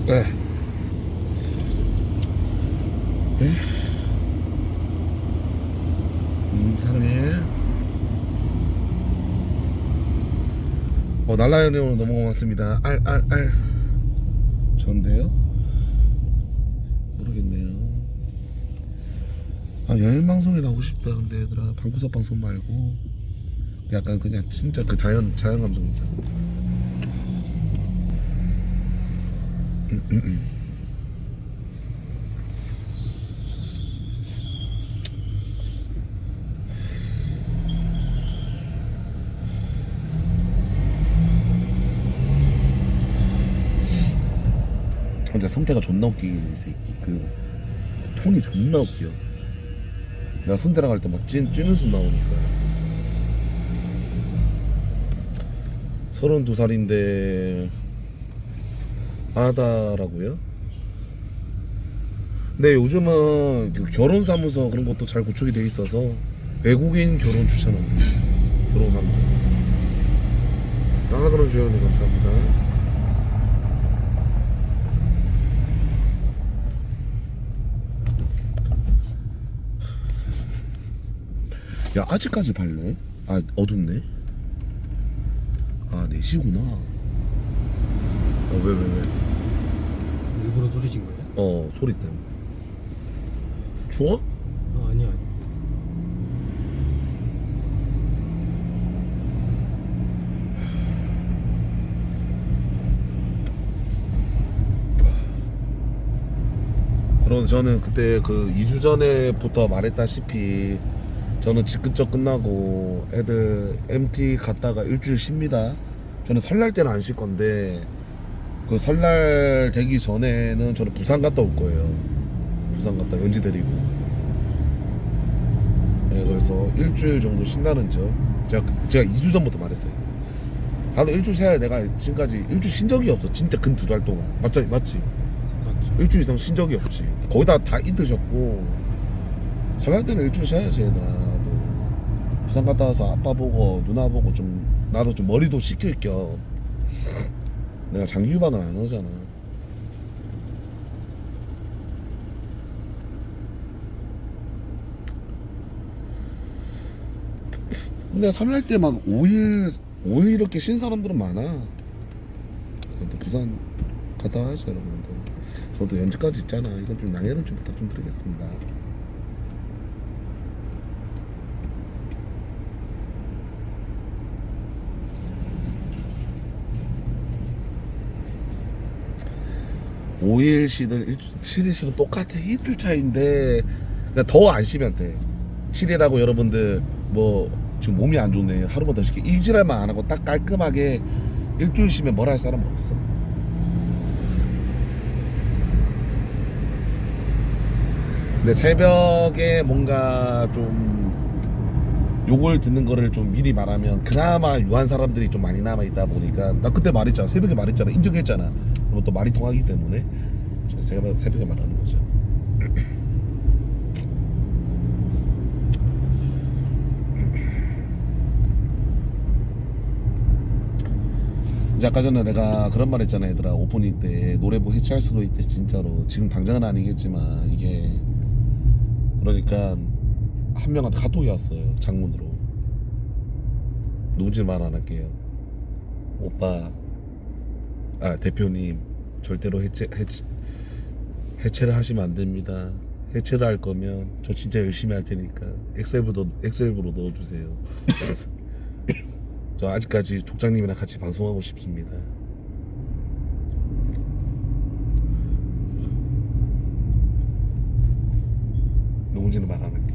에. 에? 사랑해. 날라연이 너무 고맙습니다. 알알알. 전데요? 모르겠네요. 여행 방송이라 하고 싶다. 근데 얘들아 방구석 방송 말고 약간 그냥 진짜 그 자연 감성 있잖아. 근데 성태가 존나 웃기게 이 새끼. 그 톤이 존나 웃겨. 내가 손대랑 할 때 막 찌는 숨 나오니까. 32살인데 아다라고요? 근데 요즘은 그 결혼사무소 그런 것도 잘 구축이 돼 있어서 외국인 결혼 추천합니다. 결혼사무소. 나가그런 주연이 감사합니다. 야 아직까지 밝네? 어둡네? 4시구나. 왜? 일부러 누르신 거예요? 소리 때문에. 추워? 아니요. 여러분 저는 그때 그 2주 전에부터 말했다시피 저는 직급적 끝나고 애들 MT 갔다가 일주일 쉽니다. 저는 설날 때는 안 쉴 건데 그 설날 되기 전에는 저는 부산 갔다 올 거예요. 부산 갔다 연지 데리고. 네, 그래서 일주일 정도 쉰다는 점. 제가 2주 전부터 말했어요. 나도 일주일 쉬어야 내가 지금까지 일주일 쉰 적이 없어. 진짜 근 2달 동안. 맞지? 맞죠. 일주일 이상 쉰 적이 없지. 거기다 다 잊으셨고 설날 때는 일주일 쉬어야지 얘들아. 부산 갔다 와서 아빠 보고 누나 보고 좀 나도 좀 머리도 식힐 겸 내가 장기 휴방을 안 하잖아. 근데 설날 때 막 5일 이렇게 쉰 사람들은 많아. 근데 부산 갔다 와야죠 여러분들. 저도 연주까지 있잖아. 이건 좀 양해를 좀 부탁 좀 드리겠습니다. 오일 쉬든 7일 쉬든 똑같아. 이틀 차인데 더 안 쉬면 돼. 7일하고 여러분들 뭐 지금 몸이 안 좋네 하루만 더 쉬게 이질할만 안 하고 딱 깔끔하게 일주일 쉬면 뭘 할 사람은 없어. 근데 새벽에 뭔가 좀 욕을 듣는 거를 좀 미리 말하면 그나마 유한 사람들이 좀 많이 남아 있다 보니까 나 그때 말했잖아. 새벽에 말했잖아. 인정했잖아. 그럼 또 말이 통하기 때문에 새벽에 말하는 거죠. 이제 아까 전에 내가 그런 말 했잖아. 얘들아 오프닝 때 노래부 해체할 수도 있대. 진짜로 지금 당장은 아니겠지만 이게 그러니까 한 명한테 카톡이 왔어요. 장문으로. 누군지 말 안 할게요. 오빠 대표님 절대로 해체를 하시면 안 됩니다. 해체를 할 거면 저 진짜 열심히 할 테니까 엑셀부로 넣어주세요. 저 아직까지 족장님이랑 같이 방송하고 싶습니다. 누군지는 말 안 할게요.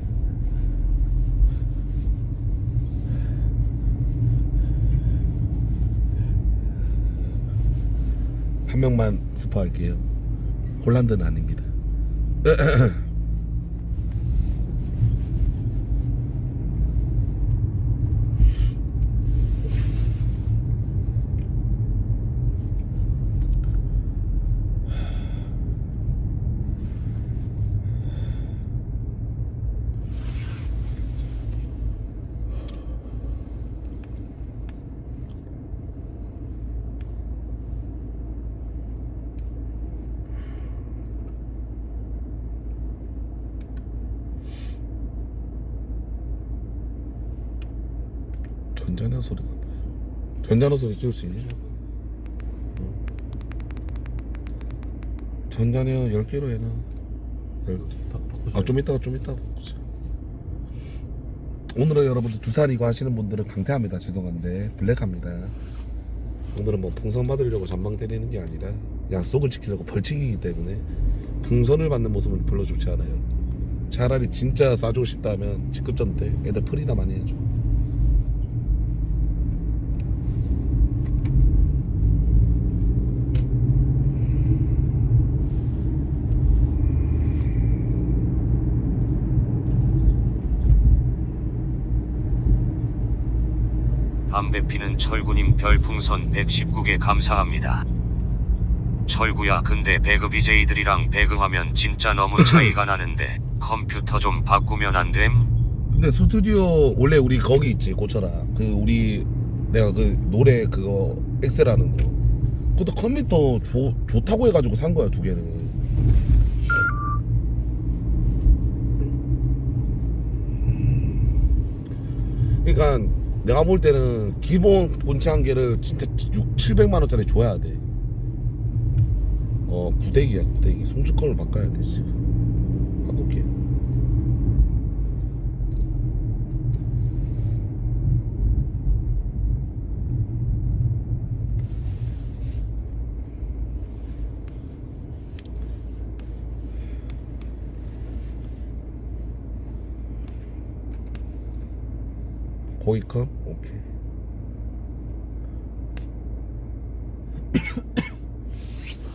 한 명만 스포할게요. 홀란드는 아닙니다. 전자녀 소리가 뭐야? 전자녀 소리 키울 수 있니? 전자녀 10개로 해놔. 10개. 바꿔줘. 좀 이따가 바꾸자. 오늘은 여러분들 두산 이거 하시는 분들은 강퇴합니다. 죄송한데 블랙합니다. 오늘은 뭐 풍선 받으려고 전망 때리는 게 아니라 약속을 지키려고 벌칙이기 때문에 풍선을 받는 모습은 별로 좋지 않아요. 차라리 진짜 싸주고 싶다면 직급전 때 애들 프리나 많이 해줘. 담배 피는 철구님 별풍선 119개 감사합니다. 철구야, 근데 배그 BJ들이랑 배그하면 진짜 너무 차이가 나는데 컴퓨터 좀 바꾸면 안 됨? 근데 스튜디오 원래 우리 거기 있지 고쳐라. 그 우리 내가 그 노래 그거 엑셀하는 거 그것도 컴퓨터 좋다고 해가지고 산 거야 2개를. 그러니까 내가 볼 때는 기본 본체 한 개를 진짜 700만 원짜리 줘야 돼. 구대기야 구대기. 송축컴을 바꿔야 돼 지금. 바꿀게. 고이컴? 오케이.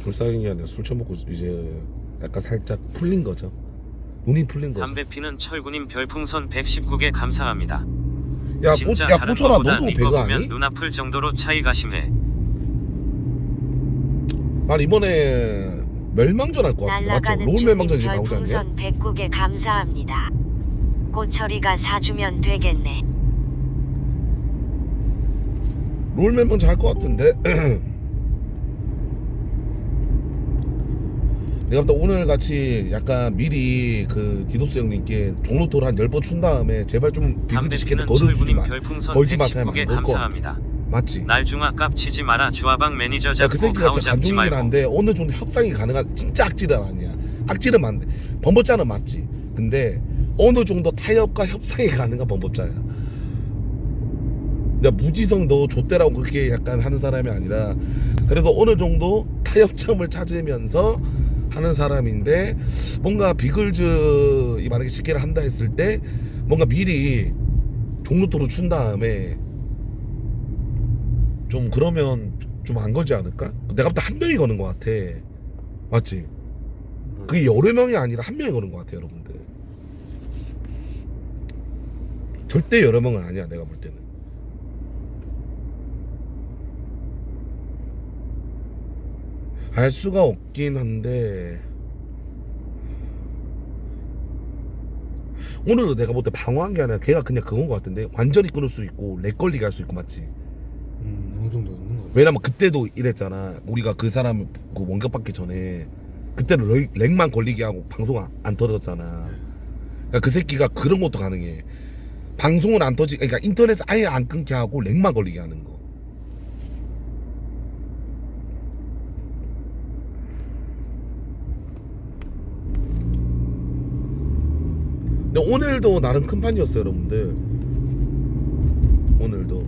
불쌍한 게 아니라 술 처먹고 이제 약간 살짝 풀린 거죠. 눈이 풀린 거죠. 담배 피는 철구님 별풍선 119개 감사합니다. 야, 진짜 야 다른 고쳐라. 거보다 너도 이거 배그 보면 아니? 눈 아플 정도로 차이가 심해. 난 이번에 멸망전 할 것 같은데 맞죠? 날아가는 롤 주님 멸망전이 나오지 않냐? 별풍선 109개 감사합니다. 고철이가 사주면 되겠네. 롤 멸망전 할 것 같은데 내가 볼 때 오늘 같이 약간 미리 그 디도스 형님께 종로토를 한 10번 춘 다음에 제발 좀 담배 비글즈 피는 시켜도 걸어주지 철구님 마. 별풍선 걸지 마세요. 119개 안 걸 거. 감사합니다. 맞지? 날중아 깝치지 마라. 조합방 매니저 야, 잡고 그 새끼가 가오 진짜 잡지 간종이긴 말고. 한데 어느 정도 협상이 가능한 진짜 악질은 아니야. 악질은 맞네. 범법자는 맞지. 근데 어느 정도 타협과 협상이 가능한 범법자야. 내가 무지성 너 좆대라고 그렇게 약간 하는 사람이 아니라 그래도 어느 정도 타협점을 찾으면서 하는 사람인데 뭔가 비글즈 이 만약에 직계를 한다 했을 때 뭔가 미리 종루토로 춘 다음에 좀 그러면 좀 안 걸지 않을까? 내가 볼 때 한 명이 거는 것 같아. 맞지? 그게 여러 명이 아니라 한 명이 거는 것 같아 여러분들. 절대 여러 명은 아니야 내가 볼 때는. 알 수가 없긴 한데 오늘도 내가 볼 때 방어한 게 아니라 걔가 그냥 그건 것 같은데 완전히 끊을 수 있고 렉 걸리게 할 수 있고 맞지? 어느 정도 있는 거 같아. 왜냐면 그때도 이랬잖아. 우리가 그 사람 그 원격 받기 전에 그때는 렉만 걸리게 하고 방송 안 터졌잖아. 그러니까 그 새끼가 그런 것도 가능해. 방송은 안 터지, 그러니까 인터넷 아예 안 끊게 하고 렉만 걸리게 하는 거. 근데 오늘도 나름 큰 판이었어요, 여러분들. 오늘도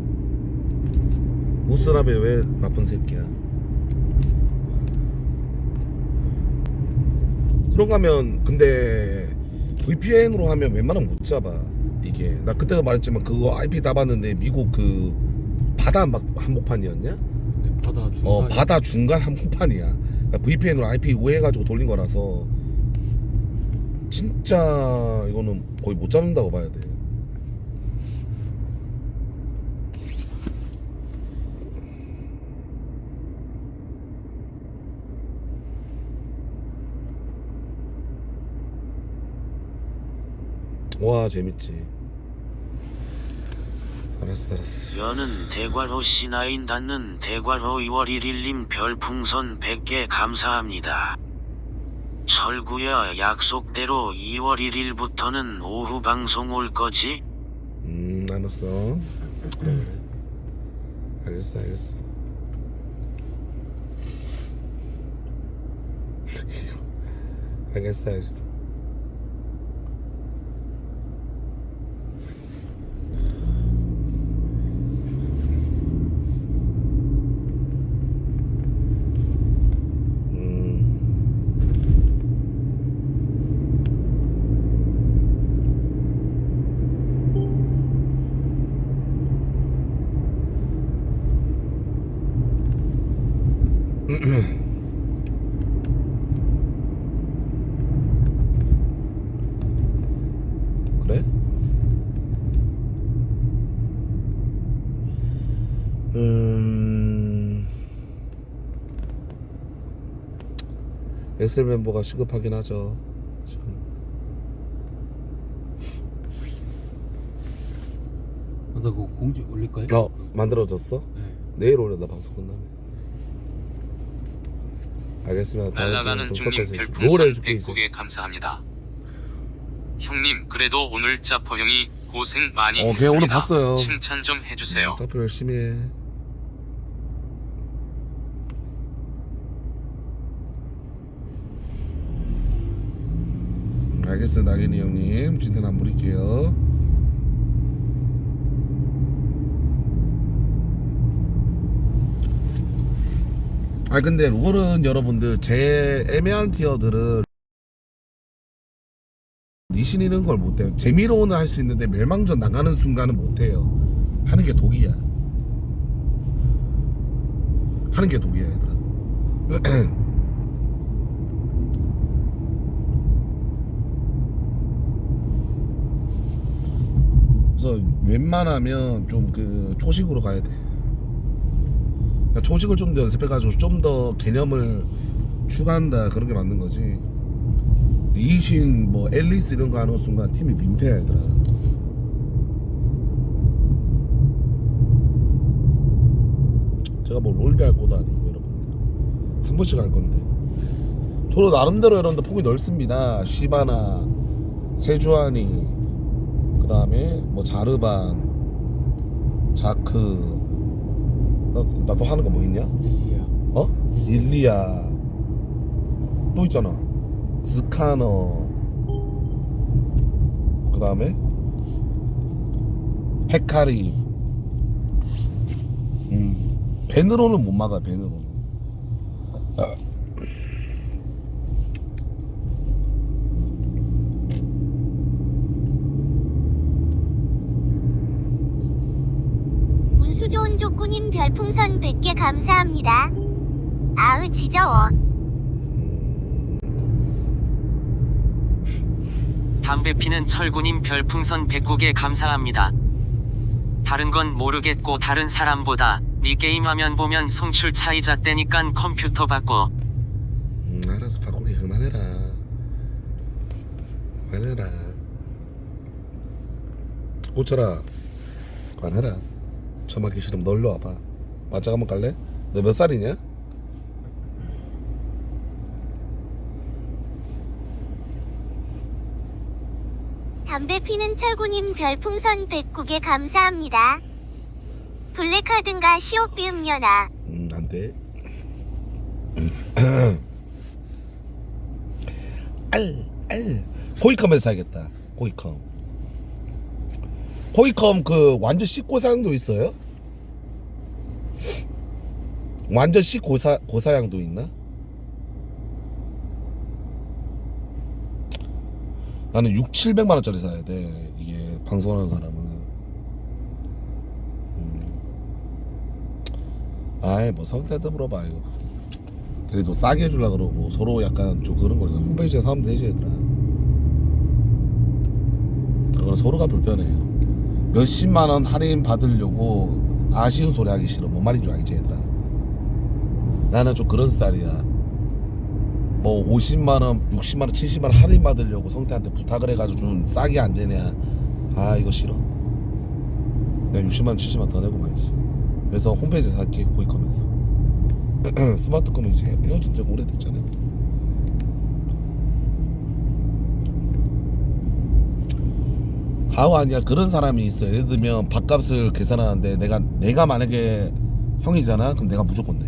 무스라베 왜 나쁜 새끼야? 그런가 하면 근데 VPN으로 하면 웬만하면 못 잡아. 이게 나 그때도 말했지만 그거 IP 따봤는데 미국 그 바다 한복판이었냐? 네, 바다 중간. 바다 중간 한복판이야. 그러니까 VPN으로 IP 우회해가지고 돌린 거라서 진짜 이거는 거의 못 잡는다고 봐야 돼. 와 재밌지. 알았어. 여는 대괄호 C9 닿는 대괄호 2월 1일님 별풍선 100개 감사합니다. 철구야, 약속대로 2월 1일부터는 오후 방송 올 거지? 알았어. 알겠어. 알겠어. 그래? 엑셀 멤버가 시급하긴 하죠 지금. 나 그거 공지 올릴까요? 만들어졌어? 네. 내일 올려. 나 방송 끝나면. 알겠습니다. 다음 날아가는 주에 좀 중님 섞어서 별풍선 롤 해줄게 이제. 109개 감사합니다. 형님 그래도 오늘 짜퍼 형이 고생 많이 그냥 했습니다. 오늘 봤어요. 칭찬 좀 해주세요. 어차피 열심히 해. 알겠어요 나균이 형님. 진텐 안 부릴게요. 근데 롤은 여러분들 제 애매한 티어들은 리신이는 걸 못해요. 재미로는 할 수 있는데 멸망전 나가는 순간은 못해요. 하는 게 독이야. 얘들아. 그래서 웬만하면 좀 그 초식으로 가야 돼. 그러니까 초식을 좀 더 연습해가지고 좀 더 개념을 추가한다, 그런 게 맞는 거지. 리신 뭐 앨리스 이런 거 하는 순간 팀이 민폐야 얘들아. 제가 뭐 롤비 할 것도 아니고 여러분 한 번씩 할 건데, 저도 나름대로 여러분들 폭이 넓습니다. 시바나, 세주아니, 그 다음에 뭐 자르반, 자크, 나 또 하는 거 뭐 있냐? 릴리아 또 있잖아. 스카너, 그 다음에 헤카리. 벤으로는 못 막아. 벤으로는. 운수 좋은 족구님 별풍선 100개 감사합니다. 아으 지저워. 담배 피는 철구님 별풍선 109개 감사합니다. 다른 건 모르겠고 다른 사람보다 니 게임 화면 보면 송출 차이 잣대니깐 컴퓨터 바꿔. 알았어 바꾸기 그만해라. 고쳐라. 그만해라. 처맞기 싫으면 너 일로 와봐. 맞짱 한번 갈래? 너 몇 살이냐? 담배 피는 철구님 별풍선 109개 감사합니다. 블랙카든가 시오피 음료나. 안돼. 코이컴에서 사야겠다. 코이컴 그 완전 C고사양도 있어요? 완전 C고사양도 있나? 나는 600~700만원짜리 사야 돼. 이게 방송하는 사람은. 아이 뭐 성태한테 물어봐. 이거 그래도 싸게 해주려 그러고 서로 약간 좀 그런 거니까 홈페이지에 사면 되지 얘들아. 그건 서로가 불편해요. 몇십만원 할인 받으려고 아쉬운 소리 하기 싫어. 뭔 말인지 알지 얘들아. 나는 좀 그런 스타일이야. 뭐 50만원, 60만원, 70만원 할인 받으려고 성태한테 부탁을 해가지고 좀 싸게 안 되냐. 아 이거 싫어. 그냥 60만원, 70만원 더 내고 말지. 그래서 홈페이지에서 살게. 고이컴에서. 스마트컴은 이제 헤어진 지 오래됐잖아요. 가오 아니야. 그런 사람이 있어. 예를 들면 밥값을 계산하는데 내가 만약에 형이잖아. 그럼 내가 무조건 내.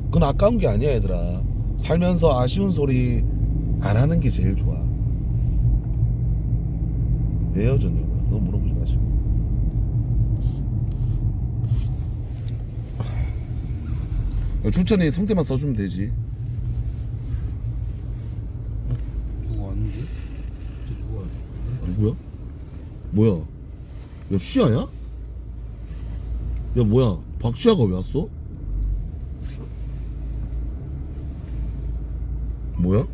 그건 아까운 게 아니야 얘들아. 살면서 아쉬운 소리 안 하는 게 제일 좋아. 왜 헤어졌냐고 그거 물어보지 마시고. 출전이 성대만 써주면 되지. 누구 왔는데? 저 누구 왔는데? 누구야? 뭐야? 야 시아야? 야 뭐야? 박시아가 왜 왔어? 뭐야?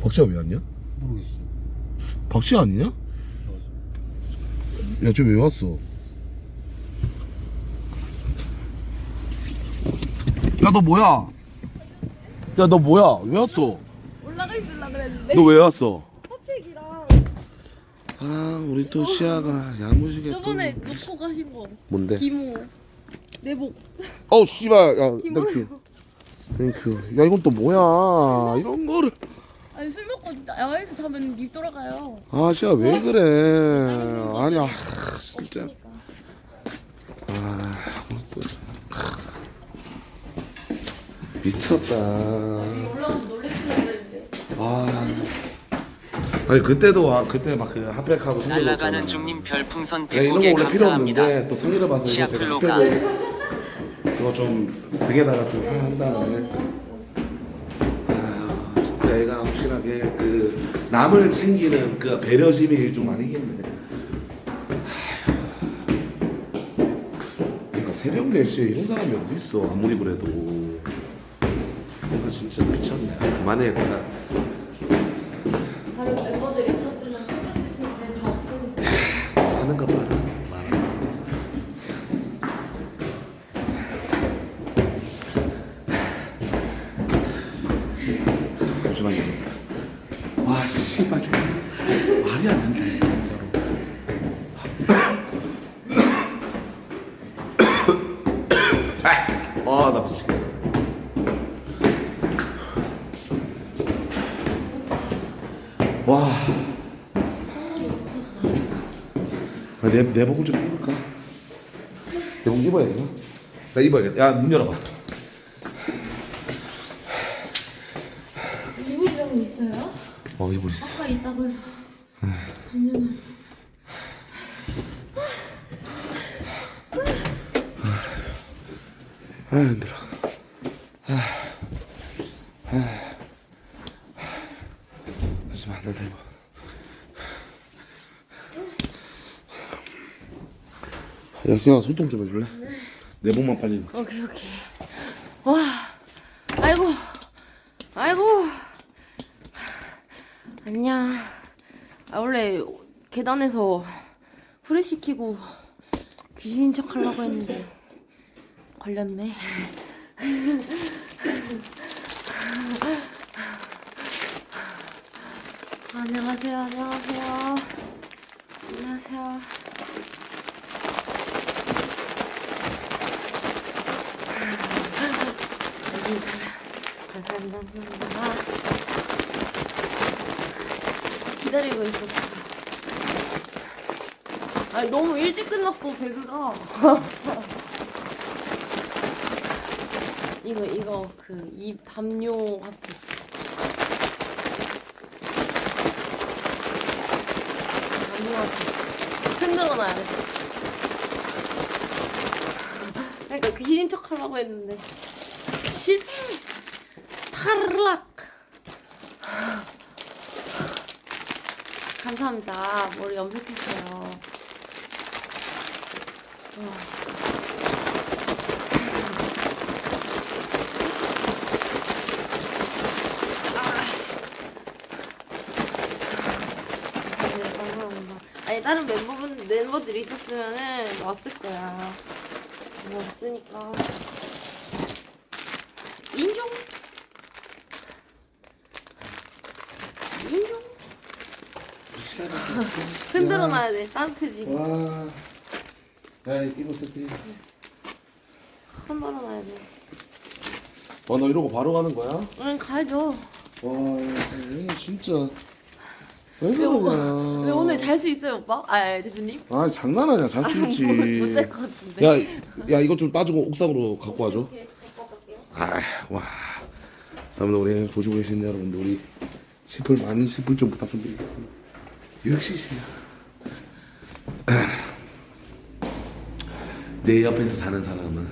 박시아 왜 왔냐? 모르겠어. 박시아 아니냐? 야 쟤 왜 왔어? 야 너 뭐야? 야 너 뭐야? 왜 왔어? 올라가 있으려 그랬는데 너 왜 왔어? 핫팩이랑 아 우리 또 시아가 야무지게 저번에 또 놓고 가신 거 뭔데? 기모 내복 어우 씨발 야 기모 땡큐 야 이건 또 뭐야 이런 거를 아니 술 먹고 야외에서 자면 입 돌아가요 아 시아 왜 그래 아니야 진짜 없으니까 또 미쳤다 올라가서 놀래키려 그랬는데 아니 그때도 그때 막 그 핫팩하고 날아가는 중님 별풍선 야 이런 거 100곡에 원래 필요 감사합니다. 없는데 또 성의를 봐서 이거 제가 시아플로가. 핫팩을 그거 좀 등에다가 좀 한 다음에 진짜 애가 확실하게 그 남을 챙기는 그 배려심이 좀 아니겠네. 그러니까 새벽 4시에 이런 사람이 어디 있어 아무리 그래도. 내가 진짜 미쳤네. 그만해 내가. 다른 멤버들이 있었으면 했을 텐데 다 없으니까 하는 거 봐라. 잠시만요. 와 씨발 좀 말이 안 된다 진짜로. 아나 미치겠다. 와. 내복을 좀 입을까? 내복 입어야 되나? 나 입어야겠다. 야 문 열어봐. 이불이랑 있어요? 이불 있어. 아까 있다고 해서 당연하지 힘들어. 잠시만 나 대고. 야 시아 소통 좀 해줄래? 내복만 빨리. 오케이 와 아이고 안녕 원래 계단에서 후레시키고 귀신인 척 하려고 했는데 걸렸네 안녕하세요 감사합니다. 기다리고 있었어. 아니 너무 일찍 끝났어 배그가. 이거 그 입 담요 핫팩. 담요 핫팩. 흔들어 놔야 돼. 그러니까 귀신 척 하려고 했는데 실패. 타르락. 감사합니다. 머리 염색했어요. 감사합니다. 아니 다른 멤버들이 있었으면은 왔을 거야. 뭐 없으니까 인종. 흔들어 놔야 돼. 따뜻해지. 와. 야 이거 세팅. 흔들어 놔야 돼. 너 이러고 바로 가는 거야? 응 가야죠. 와, 이거 진짜. 왜 그러냐. 왜 오늘 잘 수 있어요 오빠? 대표님? 아 장난하냐. 잘 수 있지. 못잘 것 같은데. 야 이거 좀 따주고 옥상으로 갖고 와줘. 와. 다음에 우리 보시고 계신 여러분들 우리 심플 많은 심플 좀 부탁 좀 드리겠습니다. 역시 씨야. 내 옆에서 자는 사람은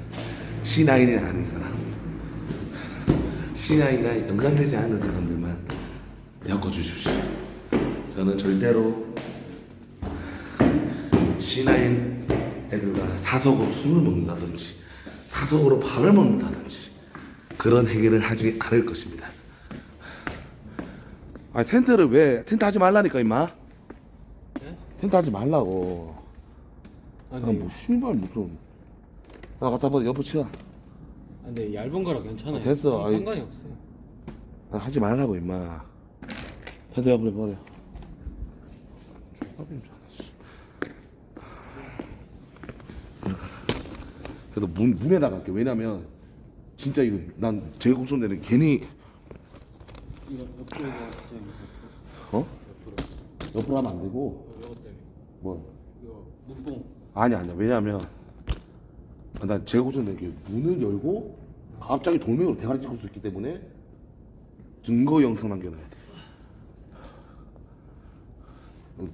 C9이 아닌 사람, C9가 연관되지 않은 사람들만 엮어주십시오. 저는 절대로 C9 애들과 사석으로 술을 먹는다든지 사석으로 밥을 먹는다든지 그런 행위를 하지 않을 것입니다. 아니 텐트를 왜 텐트 하지 말라니까 임마. 텐트 하지 말라고. 아니, 뭐 신발 무슨 나 갖다 버려 옆에 치워. 근데 얇은 거라 괜찮아요. 됐어. 아니, 상관이 없어요. 하지 말라고 임마. 텐트 옆에 버려. 그래도 문에다가 할게. 왜냐면 진짜 이거 난 제일 걱정되는 괜히 이거 옆으로 어? 옆으로 하면 안 되고. 이거 때문에. 뭐? 이거 문봉. 아니야. 왜냐면 난 제일 걱정되는 게 문을 열고 갑자기 돌멩이로 대가리 찍을 수 있기 때문에 증거 영상 남겨놔야 돼.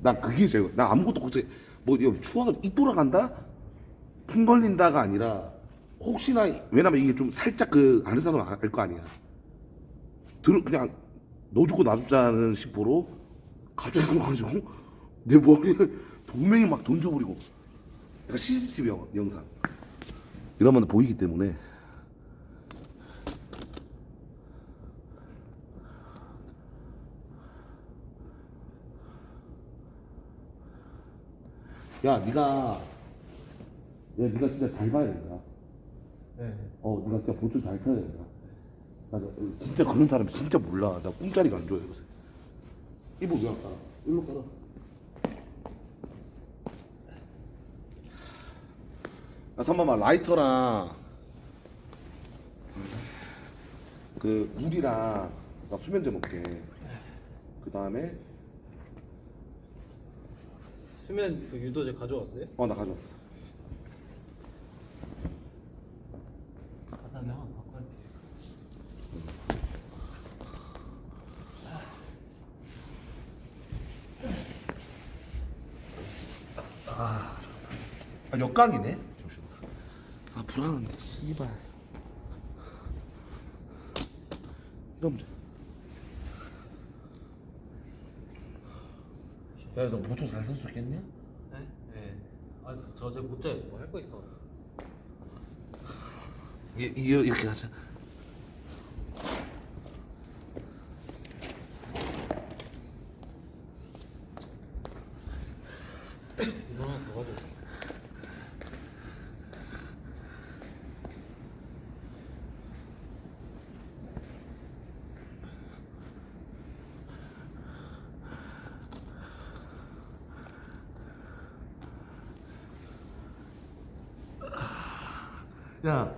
난 그게 제일 나 아무것도 걱정해. 뭐 이거 추악을 이 돌아간다? 품 걸린다가 아니라 혹시나 왜냐면 이게 좀 살짝 그 아는 사람은 알 거 아니야. 그냥 너 죽고 나 죽자는 심보로 갑자기 그거 가지고 내 머리에 돌멩이 막 던져버리고. 그러니까 CCTV 영상 이러면 보이기 때문에. 야, 네가 진짜 잘 봐야 된다. 네. 네가 진짜 보초 잘 써야 된다. 나 진짜 그런 사람 진짜 몰라. 나 꿈자리가 안 좋아요 요새. 이거 왜 안 깔아? 일로 깔아. 나 3번만 라이터랑 그 물이랑 나 수면제 먹게. 그 다음에 수면 그 유도제 가져왔어요? 나 가져왔어. 바닥에 하나 바꿔야 돼. 역광이네. 잠시만. 불안한데 씨발. 이러면 돼. 야, 너 보초 잘 쓸 수 있겠냐? 네? 네. 저 어제 못 자요. 뭐 할 거 있어. 이렇게 하자. 이거 하나 더 가져올게. 야,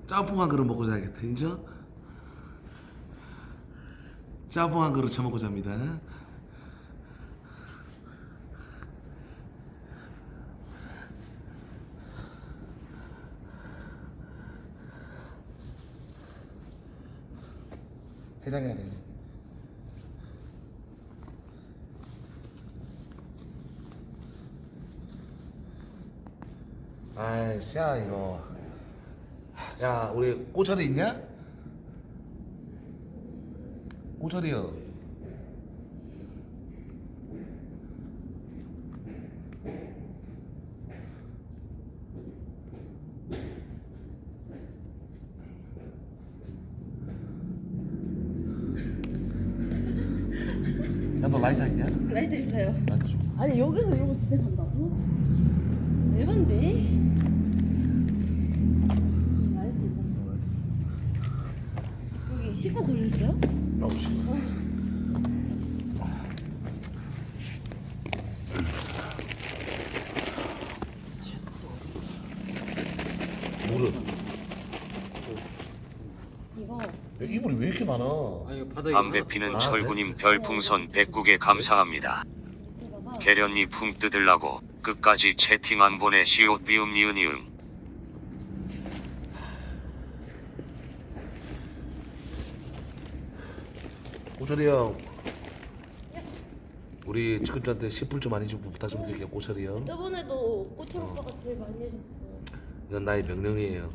짬뽕 한 그릇 먹고 자야겠다, 인정? 짬뽕 한 그릇 처먹고 잡니다. 해장해야 돼. 아이, 씨야 이거. 야, 우리 꼬철이 있냐? 꼬철이요. 야, 너 라이터 있냐? 라이터 있어요. 라이터 줘. 아니 여기서 이러고 진짜 간다고? 대박인데? 라이터 있어. 여기 식구 걸렸어요? 아우 씨. 물은 이거 야, 이불이 왜 이렇게 많아? 아니 바닥에 담배 피는 철구님 별풍선 109개 감사합니다. 계련이 풍 뜯으려고 끝까지 채팅 안 보내 시옷 비움 니은 니은. 꼬철이 형, 우리 지금한테 10불 좀 많이 좀 부탁 좀 드릴게요. 꼬철이 형, 저번에도 꼬철 오빠가 제일 많이 해줬어요. 이건 나의 명령이에요.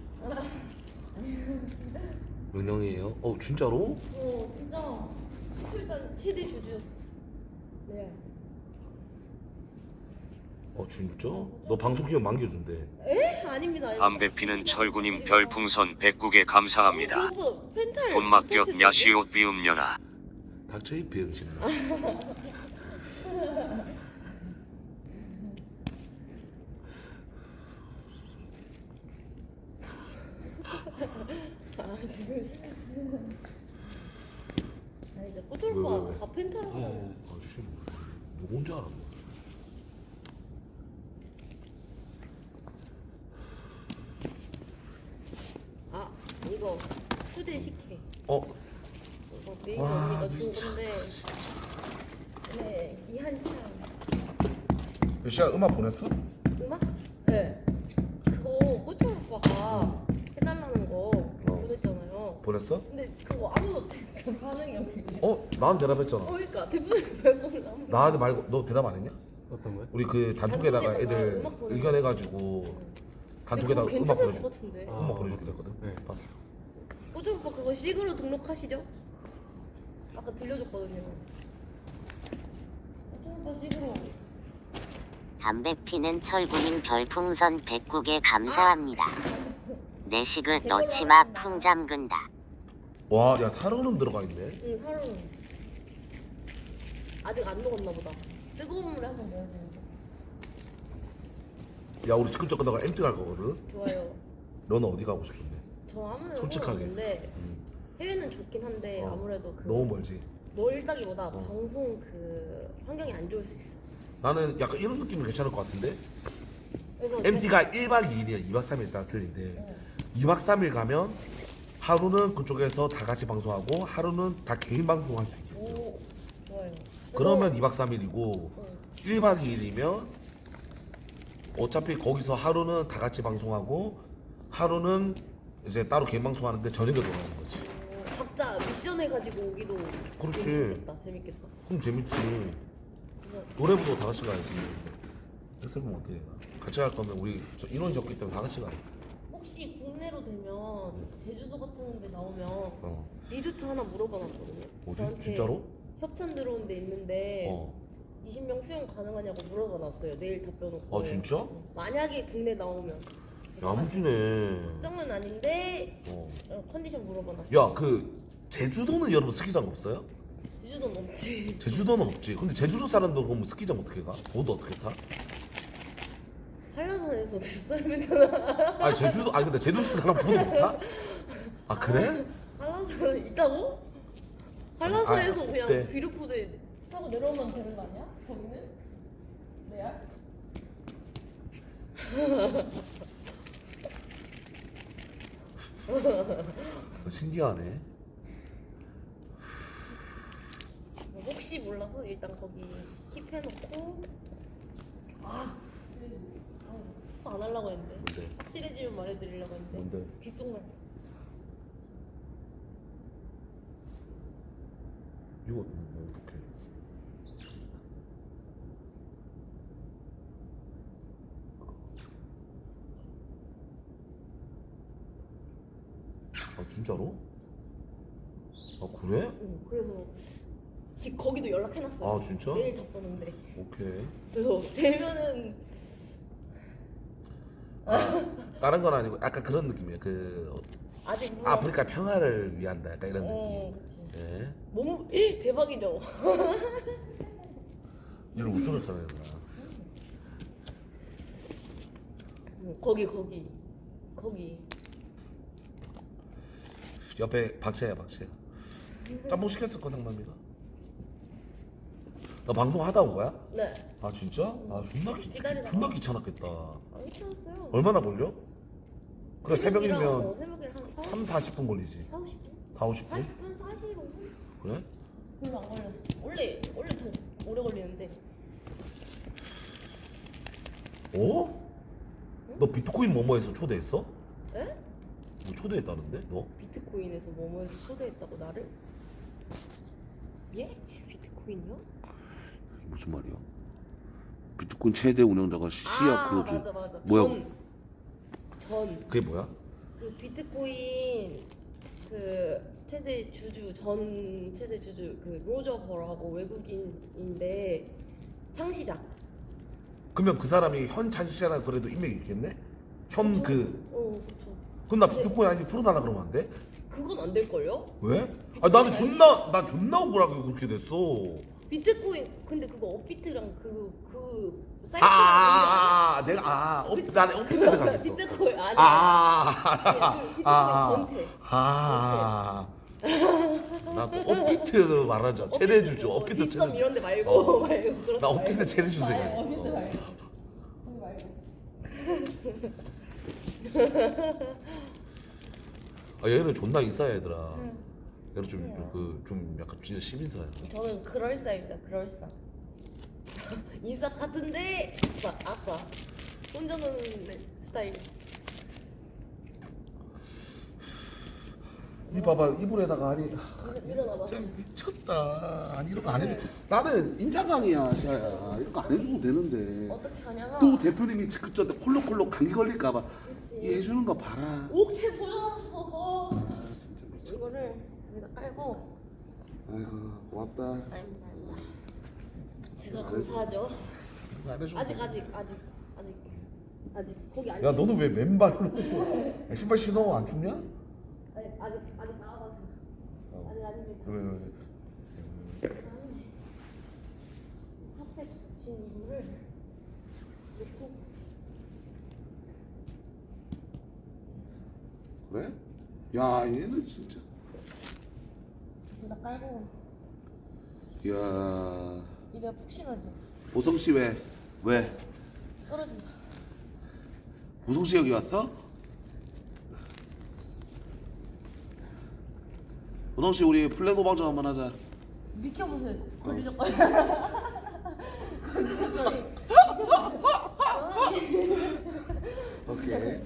명령이에요. 진짜로? 진짜 일단 최대 주주였어. 네. 진짜? 너 방송 기업 만겨준대. 에? 아닙니다. 담배 피는 철구님 별풍선 109개 감사합니다. 그거 펜탈. 돈 맡겼냐 시옷 비움 년아. 닥쳐 이 병신아. 아 이제 꼬철 왜, 오빠 왜? 다 펜탈하고. 아씨, 누구 혼자 알아? 아 이거 수제 식혜. 어? 이거 메인 와, 언니가 준 진짜. 건데. 네 이한창. 시아 음악 보냈어? 음악? 네. 그거 꼬철 오빠가 해달라는 거 보냈잖아요. 보냈어? 근데 그거 아무도 반응이 없네. 나한테 대답했잖아. 그러니까 대부분 별거는 아무도. 나한테 말고 너 대답 안 했냐? 어떤 거야? 우리 그 단톡에다가 단톡에다가 애들 음악 보내줘. 의견해가지고 단톡에다가 근데 음악 그거 괜찮을 보내줘. 것 같은데. 음악 보내주기로 했거든. 네. 봤어. 꼬철 오빠 그거 식으로 등록하시죠? 아까 들려줬거든요. 꼬철 오빠 식으로. 담배 피는 철구님 별풍선 109개 감사합니다. 내 식은 넣지마 풍 잠근다. 와, 야 사료는 들어가 있네. 응 살은 아직 안 녹았나 보다. 뜨거운 물에 한번 넣어야 되는데. 야, 우리 지금 끝나가 MT 갈 거거든. 좋아요. 너는 어디 가고 싶은데? 저 아무래도 솔직하게. 상관없는데 해외는 좋긴 한데 어, 아무래도 그 너무 멀지. 멀다기보다 방송 그 환경이 안 좋을 수 있어. 나는 약간 이런 느낌이 괜찮을 것 같은데. 그래서 MT가 1박 2일이야. 2박 3일 따라 틀린데 2박 3일 가면 하루는 그쪽에서 다 같이 방송하고 하루는 다 개인 방송할 수 있겠죠. 오 좋아요. 그러면 2박 3일이고 1박 2일이면 어차피 거기서 하루는 다 같이 방송하고 하루는 이제 따로 개인 방송하는데 저녁에 돌아오는 거지. 각자 미션 해가지고 오기도 그렇지. 재밌겠다. 재밌겠다. 그럼 재밌지. 노래부도 다 같이 가야지. 엑셀보면 어떻게 가? 같이 갈 거면 우리 저 인원이 적기 때문에 다 같이 가야 돼. 혹시 국내로 되면 제주도 같은 데 나오면 어. 리조트 하나 물어봐놨거든요. 어디? 저한테 진짜로? 협찬 들어온 데 있는데 20명 수용 가능하냐고 물어봐놨어요. 내일 답변 올 거예요. 진짜? 만약에 국내 나오면 야무지네. 걱정은 아닌데 컨디션 물어봐놨어요. 야, 그 제주도는 여러분 스키장 없어요? 제주도는 없지. 제주도는 없지. 근데 제주도 사람들 그럼 스키장 어떻게 가? 보드 어떻게 타? 한라산에서 뱃살면 되나? 아니 제주도 근데 제주도 사람 보드 못 타? 아 그래? 한라산 있다고? 한라산에서 아, 그냥 네. 비료포대 타고 내려오면 되는 거 아니야? 거기는? 내야? 신기하네. 혹시 몰라서 일단 거기 킵해놓고 안 하려고 했는데 뭔데? 확실해지면 말해드리려고 했는데 뭔데? 귓속말. 이거 어떡해? 아 진짜로? 아 그래? 응, 그래서 집 거기도 연락해놨어요. 아, 진짜? 내일 답변인데. 오케이. 그래서 되면은 다른 건 아니고 약간 그런 느낌이야. 그 아직 몰라. 아프리카 평화를 위한다. 약간 이런 그치. 느낌. 예. 몸 대박이죠. 이걸 못 들었잖아요. 얘들아. 거기. 옆에 박채야 박채. 짬뽕 시켰을 거 상남이가. 너 방송 하다 온 거야? 네. 아 진짜? 아 기다리다가. 존나 귀찮았겠다. 안 찾았어요. 얼마나 걸려? 그래 새벽이면 새벽이랑 한 3, 40분 걸리지. 4, 50분? 4, 50분? 40분, 45분? 그래? 별로 안 걸렸어. 원래 더 오래 걸리는데. 어? 너 비트코인 뭐뭐해서 초대했어? 에? 뭐 초대했다는데 너? 비트코인에서 뭐뭐해서 초대했다고 나를? 예? 비트코인이요? 무슨 말이야? 비트코인 최대 운영자가 시아 크루즈. 맞아. 뭐야? 전. 그게 뭐야? 그 비트코인 그 최대 주주 그 로저 버라고 외국인인데 창시자. 그러면 그 사람이 현 창시자라 그래도 인맥이 있겠네? 현 그. 그쵸. 그럼 나 비트코인 아니 풀어달라 그러면 안 돼? 그건 안 될걸요? 왜? 아 나는 나 존나 억울하게 그렇게 됐어. 비트코인 근데 그거 업비트랑 그 사이트랑 내가 나는 업비트 생각했어. 비트코인 아니야. 비트코인 나또 업비트 말하는 줄 알아. 최대 주주 업비트 비썸 최대. 이런 데 말고 말고 그런 나 데 업비트 말고. 최대 주주 업비트 생각했어. 말고. 얘는 존나 이싸야 얘들아. 얘는 좀 약간 진짜 시민사야. 저는 그럴싸입니다. 그럴싸. 인싸 같은데 아싸. 혼자 노는 스타일. 이 봐봐 이불에다가 아니 일어나봐. 진짜 미쳤다. 아니 이런 거 안 해줘. 나는 인자강이야 시아야. 이런 거 안 해줘도 되는데. 어떻게 하냐면 또 대표님이 직접 콜록콜록 감기 걸릴까봐 이 해주는 거 봐라. 옥체 보여서 이거를 여기다 깔고. 아이고 고맙다. 아닙니다. 제가 감사하죠. 안 해줘. 아직 거기 아니. 야 너는 왜 맨발로? 야, 신발 신어 안 춥냐? 아직 나와봐서. 아직 아닙니다. 왜? 핫팩 붙인 이불을 놓고. 그래? 야 얘는 진짜. 여기다 깔고. 이야. 이래야 푹신하지. 보성 씨 왜? 왜? 떨어진다. 보성 씨 여기 왔어? 보성 씨 우리 플랜 오방정 한번 하자. 비켜보세요. 걸리적거려. 오케이.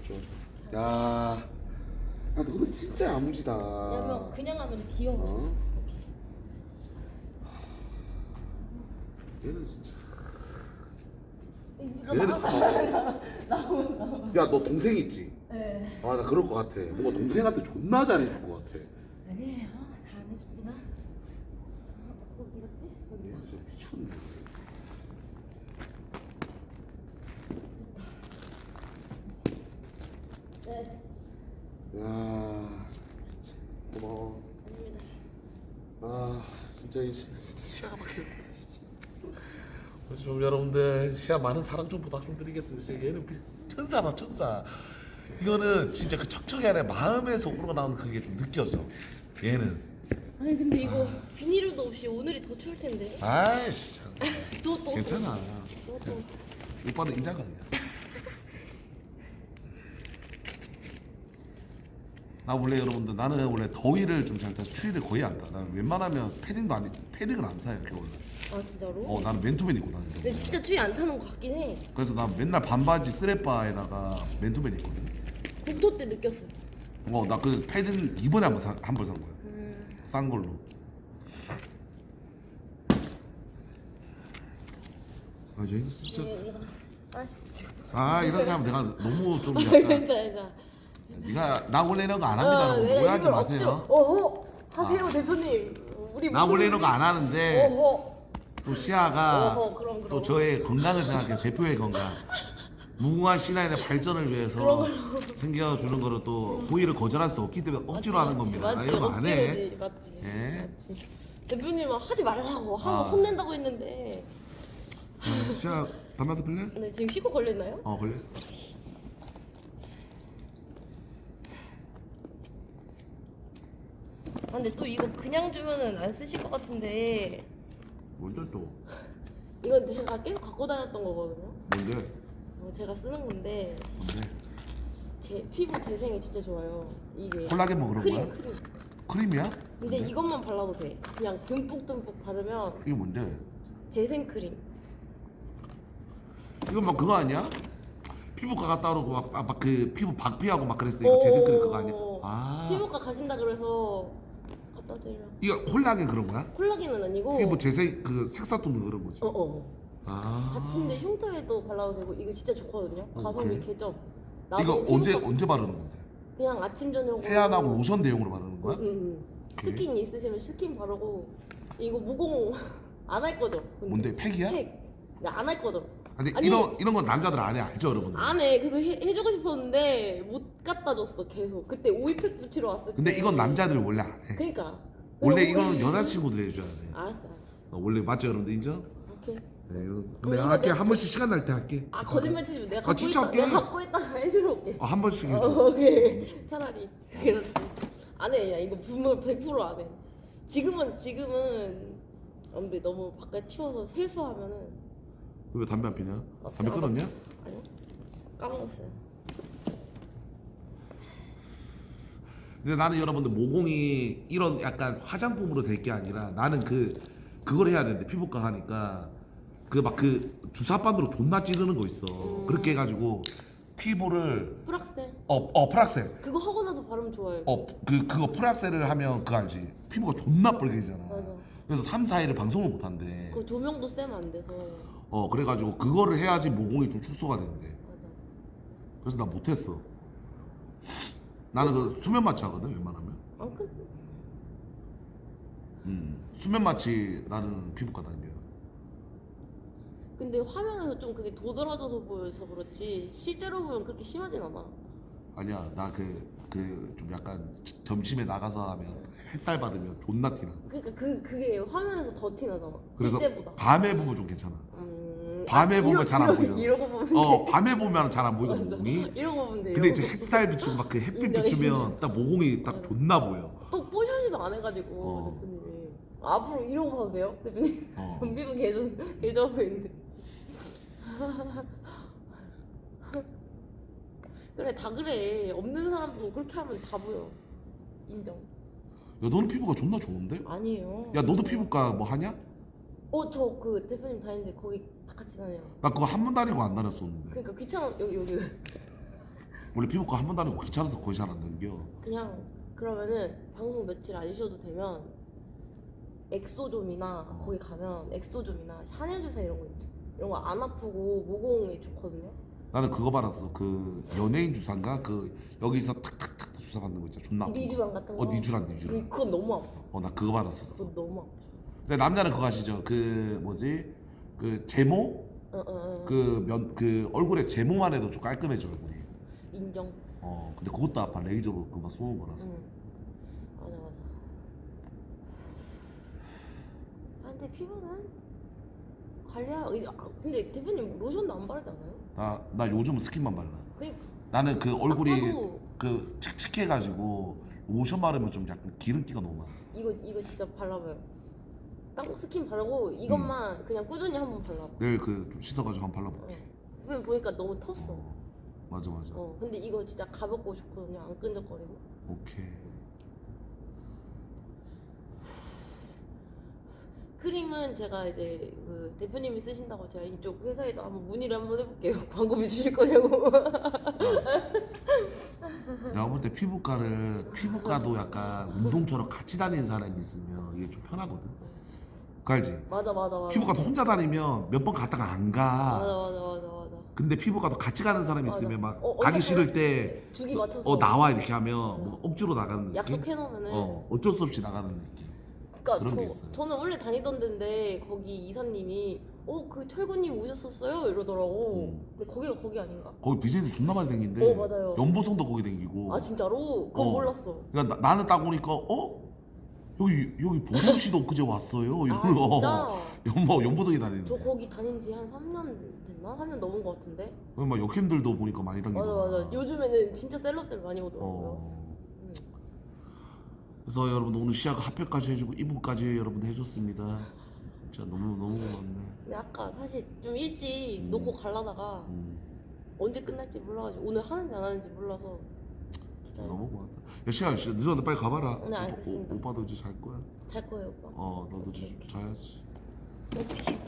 이렇게. 야, 너는 진짜 야무지다. 왜냐면 그냥 하면 귀여워. 어? 얘는 진짜. 얘는 야, 너 동생 있지? 네. 아, 나 그럴 것 같아. 뭔가 동생한테 존나 잘해줄 것 같아. 아니에요. 다 안 해줍니다. 어디 갔지? 여기. 얘 진짜 미쳤네. 네. 야, 진짜 고마워. 아닙니다. 아, 진짜 시아가 막혀. 그래서 좀 여러분들 시아 많은 사랑 좀 부탁 좀 드리겠습니다. 얘는 천사다 천사. 이거는 진짜 그 척척이 아니라 마음에서 우러나오는 그게 좀 느껴져. 얘는. 아니 근데 이거 비닐도 없이 오늘이 더 추울 텐데. 아이씨. 또 괜찮아. 또. 오빠는 인자강이야. 나 원래 여러분들 나는 원래 더위를 좀 잘 타서 추위를 거의 안 타. 나는 웬만하면 패딩을 안 사요 겨울에. 아 진짜로? 나는 맨투맨 입고 다니는 근데 진짜 추위 안 타는 것 같긴 해. 그래서 나 맨날 반바지 쓰레빠에다가 맨투맨 입거든. 국토 때 느꼈어. 나 그 패딩 이번에 한 벌 산 거야. 싼 걸로. 아 얘 진짜. 이렇게 하면 내가 너무 좀 약간. 괜찮아. 네가 나 원래 이런 거 안 합니다. 여러분. 오해하지 마세요. 어허 하세요 대표님. 우리 나 원래 이런 거 안 하는데 어허. 또 시아가 그럼. 또 저의 건강을 생각해 대표의 건강. 무궁한 신화의 발전을 위해서 챙겨주는 거를 또 호의를 거절할 수 없기 때문에 억지로 하는 겁니다. 나 이런 거 안 해. 맞지. 예. 맞지. 대표님은 하지 말라고 하면 아. 혼낸다고 했는데. 시아 담배 한 대 필래? 네 지금 씻고 걸렸나요? 걸렸어. 근데 또 이거 그냥 주면은 안 쓰실 것 같은데. 뭔데 또? 이거 제가 계속 갖고 다녔던 거거든요. 뭔데? 제가 쓰는 건데 뭔데? 제 피부 재생이 진짜 좋아요. 이게 콜라겐 뭐 그런 크림 거야? 크림. 크림이야? 근데 이것만 발라도 돼. 그냥 듬뿍듬뿍 바르면 이게 뭔데? 재생 크림. 이건 막 그거 아니야? 피부과가 따로 막 그 피부 박피하고 막 그랬을 때 이거 재생크림 그거 아니야? 아 피부과 가신다 그래서 갖다 드리면. 이거 콜라겐 그런 거야? 콜라겐은 아니고. 피부 재생 그 색소 돋는 그런 거지. 아 다친데 흉터에도 발라도 되고 이거 진짜 좋거든요. 가성비 오케이. 개점. 이거 언제 바르는 건데? 그냥 아침 저녁으로. 세안하고 로션 대용으로 바르는 거야? 응. 오케이. 스킨 있으시면 스킨 바르고 이거 무공 안 할 거죠? 근데? 뭔데 팩이야? 안 할 거죠? 아니 이런 건 남자들 안 해 알죠 여러분들? 안 해. 그래서 해주고 싶었는데 못 갖다 줬어 계속. 그때 오이팩 붙이러 왔을 때. 근데 이건 남자들 원래 안 해. 그러니까. 원래 그래서 이거는 여자친구들이 해줘야 돼. 알았어. 원래 맞죠 여러분들 인정? 오케이. 네, 근데 내가 할게 한 번씩 시간 날 때 할게. 아 거짓말 치지 마. 내가 갖고 진짜 있다. 할게. 내가 갖고 있다가 해주러 올게. 한 번씩 해줘. 오케이. 차라리 그렇지. 안 해. 야 이거 분명 100% 안 해. 지금은 근데 너무 바깥 치워서 세수하면은. 왜 담배 안 피냐? 담배 끊었냐? 아니요. 까먹었어요. 근데 나는 여러분들 모공이 이런 약간 화장품으로 될 게 아니라 나는 그걸 해야 되는데 피부과 하니까 그 주사바늘로 존나 찌르는 거 있어. 그렇게 해가지고 피부를 프락셀. 프락셀. 그거 하고 나서 바르면 좋아요. 그거 프락셀을 하면 그거 알지? 피부가 존나 빨개지잖아. 맞아. 그래서 3, 4일을 방송을 못 한대. 그거 조명도 쐬면 안 돼서. 그래가지고 그거를 해야지 모공이 좀 축소가 되는데. 맞아. 그래서 나 못했어. 나는 그 수면 마취 하거든 웬만하면. 안 큰. 수면 마취 나는 피부과 다녀. 근데 화면에서 좀 그게 도드라져서 보여서 그렇지 실제로 보면 그렇게 심하진 않아. 아니야 나 좀 약간 점심에 나가서 하면 햇살 받으면 존나 티나. 그러니까 그게 화면에서 더 티나잖아. 그래서 실제보다. 밤에 보면 좀 괜찮아. 밤에 보면 잘 안 보여. 이러고 보면 돼. 밤에 보면 잘 안 보이거든 맞아. 모공이. 이러고 보면 돼. 근데 이러고 이제 보면. 햇살 비추고 막 그 햇빛 인정, 비추면 인정. 딱 모공이 딱 맞아. 존나 보여. 또 뽀샤시도 안 해가지고 대표님이 앞으로 이러고 봐도 돼요 대표님? 피부 개좋아 보이는데. 그래 다 그래. 없는 사람도 그렇게 하면 다 보여. 인정. 야 너는 피부가 존나 좋은데? 아니에요. 야 너도 피부과 뭐 하냐? 저 그 대표님 다니는데 거기 다 같이 다녀요. 나 그거 한 번 다니고 안 다녔었는데. 그러니까 귀찮아. 여기 원래 피부과 한 번 다니고 귀찮아서 거의 잘 안 다녀. 그냥 그러면은 방송 며칠 안 쉬어도 되면 엑소좀이나 거기 가면 엑소좀이나 샤넬 주사 이런 거 있죠. 이런 거 안 아프고 모공에 좋거든요. 나는 그거 받았어. 그 연예인 주사인가? 그 여기서 탁탁탁 주사 받는 거 있잖아. 존나 아파. 니주랑 같은 거. 니주란. 그건 너무 아파. 나 그거 받았었어. 그건 너무 아파. 근데 남자는 그거 아시죠? 그 뭐지? 그 제모? 그 얼굴에 제모만 해도 좀 깔끔해져 얼굴이. 인정. 근데 그것도 아파. 레이저로 그거 쏘는 거라서. 맞아. 근데 피부는 근데 대표님 로션도 안 바르지 않아요? 나 요즘 스킨만 발라. 그니까. 나는 그 얼굴이 봐도. 그 칙칙해가지고 로션 바르면 좀 약간 기름기가 너무 많아. 이거 진짜 발라봐요. 딱 스킨 바르고 이것만 그냥 꾸준히 한번 발라. 내일 그 좀 씻어가지고 한번 발라볼게. 그러면 보니까 너무 텄어. 맞아. 근데 이거 진짜 가볍고 좋거든요. 안 끈적거리고. 오케이. 크림은 제가 이제 그 대표님이 쓰신다고 제가 이쪽 회사에다 한번 문의를 한번 해볼게요. 광고비 주실 거냐고. 내가 볼 때 피부과도 약간 운동처럼 같이 다니는 사람이 있으면 이게 좀 편하거든. 그거 알지? 맞아. 피부과도 혼자 다니면 몇 번 갔다가 안 가. 맞아. 근데 피부과도 같이 가는 사람이 맞아. 있으면 막 어차피 가기 싫을 때 주기 맞춰서 나와 이렇게 하면 뭐 억지로 나가는 느낌? 약속해놓으면은 어쩔 수 없이 나가는 느낌. 그런 게 그러니까 있어요. 저는 원래 다니던 데인데 거기 이사님이 그 철구님 오셨었어요 이러더라고. 근데 거기가 거기 아닌가? 거기 BJ들 존나 많이 댕긴데. 맞아요. 연보성도 거기 댕기고. 아 진짜로? 그건 몰랐어. 그러니까 나는 딱 오니까 여기 보성 씨도 엊그제 왔어요. 아 진짜? 연보성이 다니는데. 저 거기 다닌 지 한 3년 됐나? 3년 넘은 것 같은데? 막 역캠들도 보니까 많이 다니더라. 맞아. 요즘에는 진짜 셀럽들 많이 오더라고요. 그래서 여러분 오늘 시작 합회까지 해주고 2부까지 여러분들 해줬습니다. 진짜 너무 고맙네. 근데 아까 사실 좀 일찍 놓고 가려다가 언제 끝날지 몰라가지고 오늘 하는지 안 하는지 몰라서 기다려. 너무 고맙다. 야 시간 늦었는데 빨리 가봐라. 네, 알겠습니다. 오빠도 이제 잘 거야. 잘 거예요 오빠. 너도 이제 자야지. 오케이.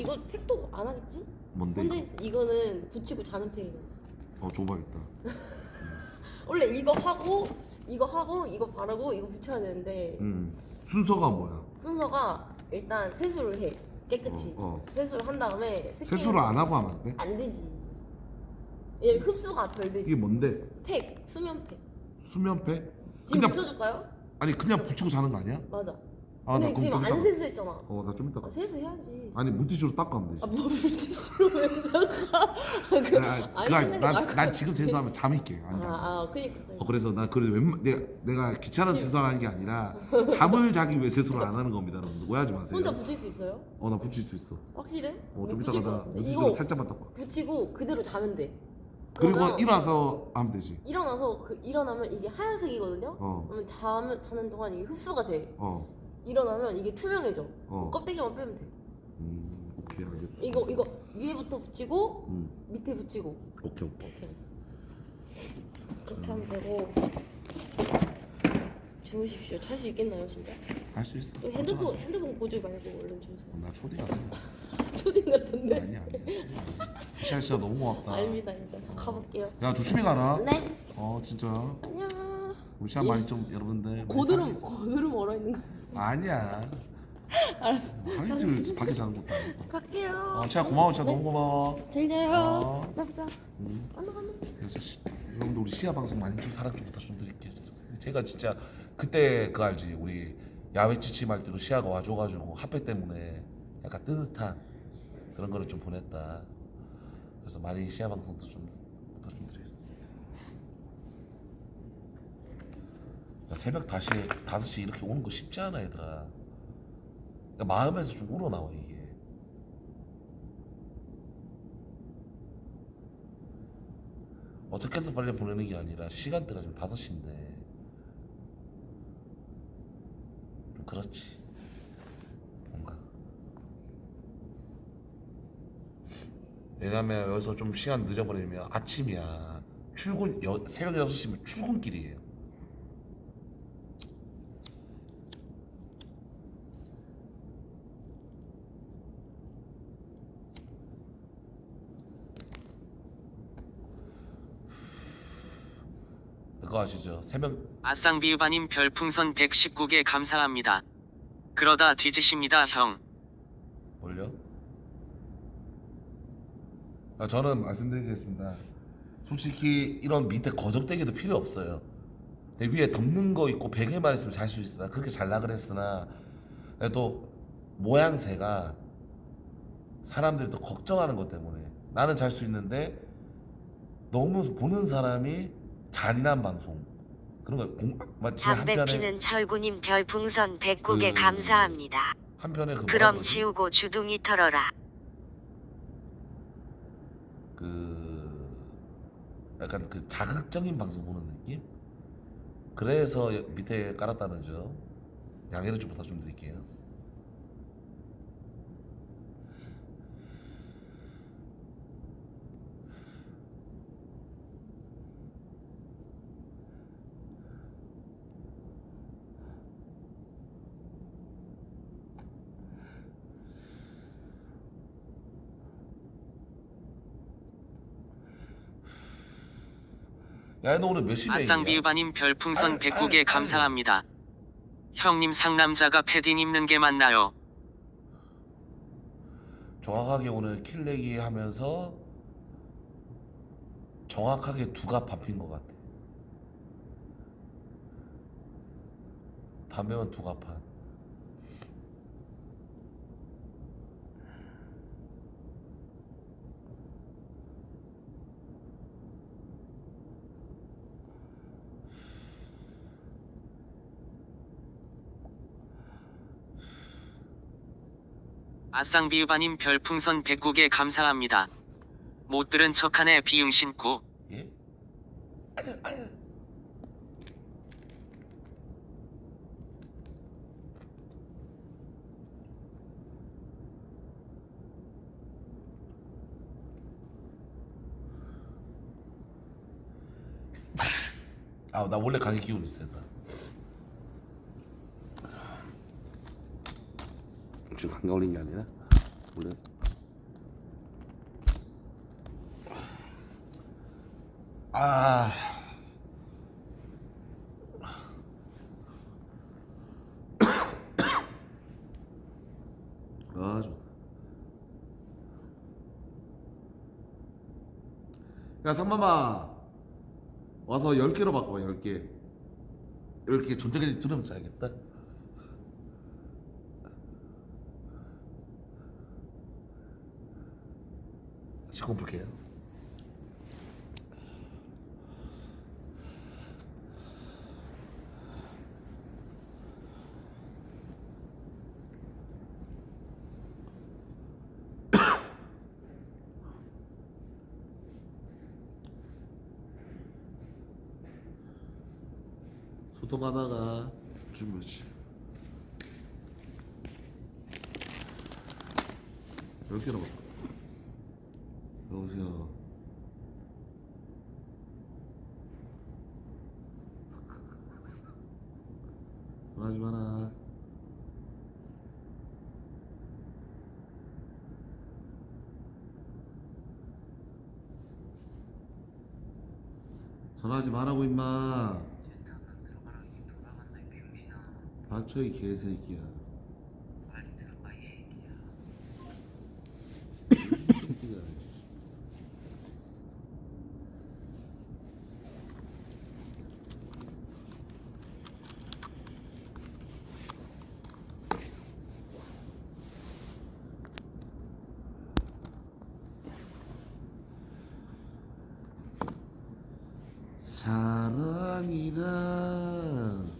이거 팩도 안 하겠지? 뭔데 근데 이거? 이거는 붙이고 자는 팩이에요. 줘봐야겠다. 원래 이거 하고 이거 바르고 이거 붙여야 되는데 순서가 뭐야? 순서가 일단 세수를 해 깨끗이. 세수를 한 다음에 세수를 안 하고 하면 안 돼? 안 되지. 왜냐면 흡수가 덜 되지. 이게 뭔데? 팩 수면팩. 수면팩? 지금 그냥 붙여줄까요? 아니 그냥 붙이고 자는 거 아니야? 맞아. 나 근데 그럼 지금 좀 안 이따가. 세수했잖아. 나 좀 이따 가. 세수해야지. 아니 물티슈로 닦아면 되지. 뭐 물티슈로 왜 나가? 난 지금 세수하면 잠이 깨. 그니까. 그래서 나 그래서 내가 귀찮아서 세수를 하는 게 아니라 잠을 자기 위해 세수를 안 하는 겁니다, 여러분들. 오해하지 마세요. 혼자 붙일 수 있어요? 나 붙일 수 있어. 확실해? 좀 붙일 이따가 것 나 같은데. 물티슈로 이거 살짝만 닦아. 붙이고 그대로 자면 돼. 그리고 그러면 일어나서 하면 되지. 일어나서 일어나면 이게 하얀색이거든요. 어. 그러면 자는 동안 이게 흡수가 돼. 어. 일어나면 이게 투명해져. 어. 껍데기만 빼면 돼. 오케이 알겠어. 이거 위에부터 붙이고 음. 밑에 붙이고 오케이. 이렇게 하면 되고 주무십시오. 잘 수 있겠나요 진짜? 할 수 있어. 또 핸드폰 보지 말고 얼른 주무세요. 나 초딩 같아. 초딩 같은데? 아니야. 시간 진짜 너무 고맙다. 아닙니다. 저 가볼게요. 야 조심히 가라. 네. 진짜. 안녕. 우리 시간 많이 좀 여러분들. 고드름 얼어 있는 거. 아니야. 알았어. 하루 종일 밖에 자는 것도 아니고. 갈게요. 진짜 고마워. 진짜 너무 고마워. 잘 자요. 맞다. 안녕. 그래서 여러분들 우리 시야 방송 많이 좀 사랑 좀 부탁 좀 드릴게요. 제가 진짜 그때 그거 알지? 우리 야외 취침할 때도 시야가 와줘가지고 핫팩 때문에 약간 뜨뜻한 그런 거를 좀 보냈다. 그래서 많이 시야 방송도 좀 부탁 좀 드리겠습니다. 야, 새벽 5시 이렇게 오는 거 쉽지 않아 얘들아. 그러니까 마음에서 좀 우러나와 이게. 어떻게든 빨리 보내는 게 아니라 시간대가 지금 5시인데 좀 그렇지 뭔가. 왜냐면 여기서 좀 시간 늦어버리면 아침이야. 새벽 6시면 출근길이에요. 그거 아시죠? 아쌍비우바님 별풍선 119개 감사합니다. 그러다 뒤지십니다 형. 뭘요? 저는 말씀드리겠습니다. 솔직히 이런 밑에 거적대기도 필요 없어요. 근데 위에 덮는 거 있고 베개만 있으면 잘 수 있으나 그렇게 잘라 그랬으나 또 모양새가 사람들이 또 걱정하는 것 때문에 나는 잘 수 있는데 너무 보는 사람이 잔인한 방송 그런 거 제 담배 한편에 피는 철구님 별풍선 109개 감사합니다. 한편에 그럼 뭐라 그러지? 지우고 주둥이 털어라. 약간 그 자극적인 방송 보는 느낌? 그래서 밑에 깔았다는 점 양해를 좀 부탁 좀 드릴게요. 야, 너 오늘 몇 시에 아쌍비우바님 별풍선 109개 감사합니다. 형님 상남자가 패딩 입는 게 맞나요? 정확하게 오늘 킬내기 하면서 정확하게 두갑 밟힌 것 같아. 담배만 두갑 반. 아쌍비우바님 별풍선 109개 감사합니다. 못 들은 척하네 비응 신고. 예? 아, 나 원래 감기 기운 있어. 나. 지금 감기 걸린 게 아니라 원래. 아. 아, 좋다. 야, 상마마 와서 10개로 바꿔봐. 10개 10개 전자기기 두려면 짜야겠다. 시공 볼게요. 소통하다가 주무시. 10개로 바꿔. 여보세요. 전화하지 마라. 전화하지 말라고 임마. 닥쳐 이 개새끼야. 빨리 들어가 이 새끼야. 새끼야. 사랑이란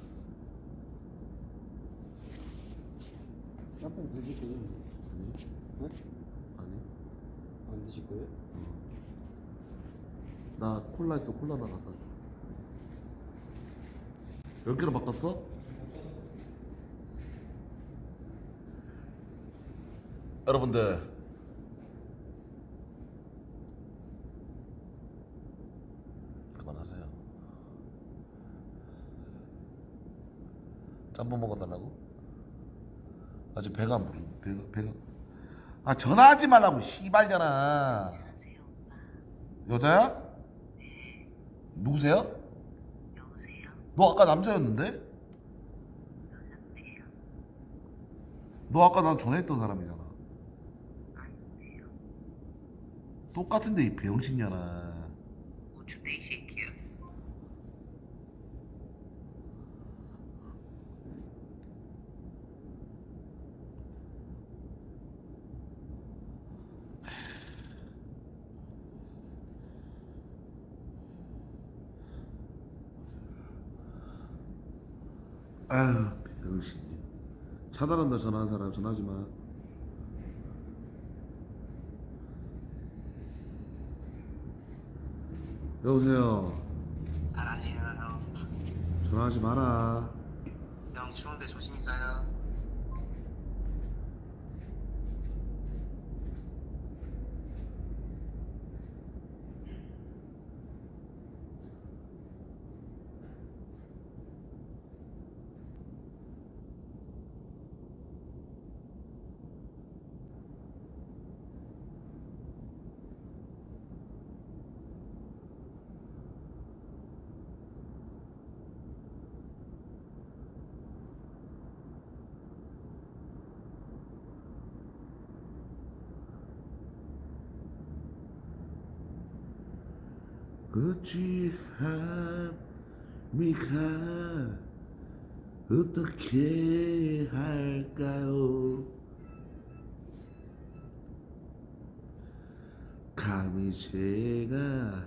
짬뽕 드실 거예요? 네? 아니 안 드실 거예요? 나 콜라 있어. 콜라 하나 갖다 줘. 10개로 바꿨어? 여러분들 그만하세요. 짬뽕 먹어달라고? 아직 배가 안 부르. 배가. 아, 전화하지 말라고 씨발잖아. 안녕하세요 오빠. 여자야? 네. 누구세요? 여보세요? 너 아까 남자였는데? 여잔데요. 너 아까 난 전화했던 사람이잖아. 아닌데요. 똑같은데 이 병신년아. 우주대 이 새끼야. 아휴, 병신이. 차단한다. 전화한 사람 전화하지 마. 여보세요. 사랑해요 형. 전화하지 마라. 형 추운데 조심히 자요. 어찌합니까? 어떻게 할까요? 감히 제가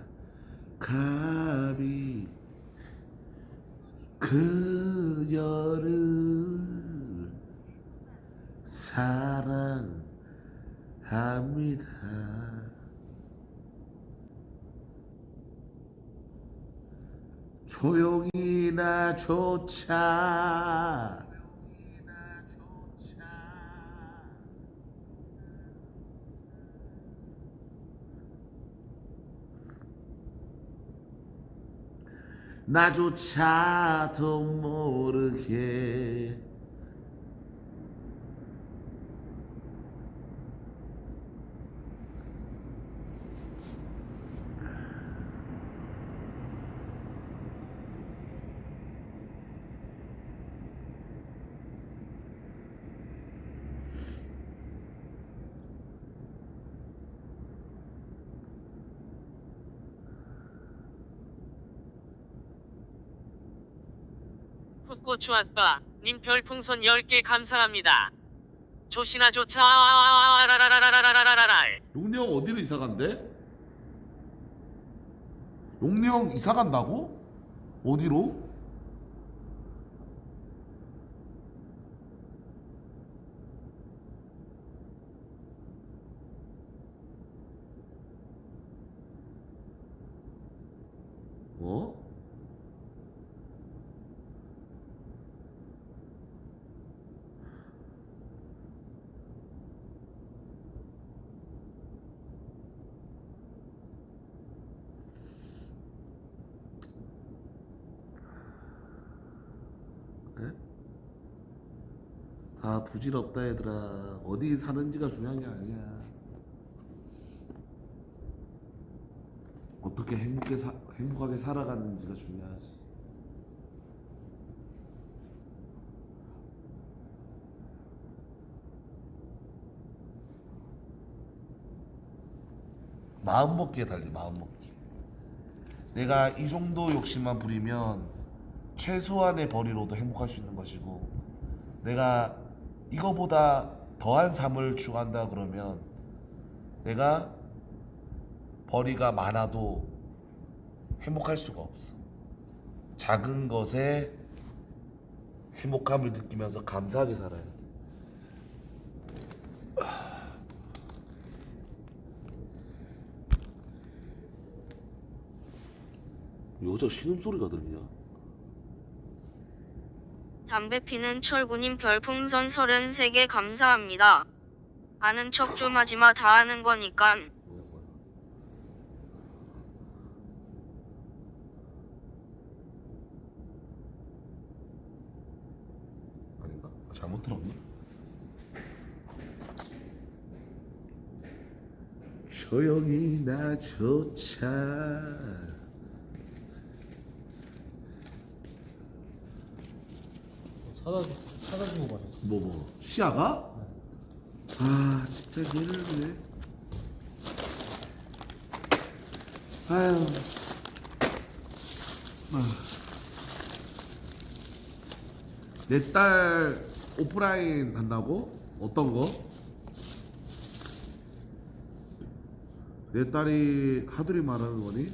감히 그녀를 사랑합니다. 조용히나 조차 나조차도 모르게. 풋고추 아빠 님 별풍선 10개 감사합니다. 조시나 조차 라라라라라라라라라. 용리 형 어디로 이사 간대? 용리 형 이사 간다고? 어디로? 어? 에? 다 부질없다 얘들아. 어디 사는지가 중요한 게 아니야. 어떻게 행복하게 살아가는지가 중요하지. 마음먹기에 달리 마음먹기. 내가 이 정도 욕심만 부리면 최소한의 벌이로도 행복할 수 있는 것이고, 내가 이거보다 더한 삶을 추구한다 그러면 내가 벌이가 많아도 행복할 수가 없어. 작은 것에 행복함을 느끼면서 감사하게 살아야 돼. 여자 신음소리가 들리냐? 담배 피는 철구님 별풍선 33개 감사합니다. 아는 척 좀 하지마, 다 아는 거니깐. 아닌가? 잘못 들었나? 조용히 나조차 찾아주고 가셨어. 뭐 시아가? 아 진짜 얘를 왜? 아유. 내 딸 오프라인 한다고? 어떤 거? 내 딸이 하들이 말하는 거니?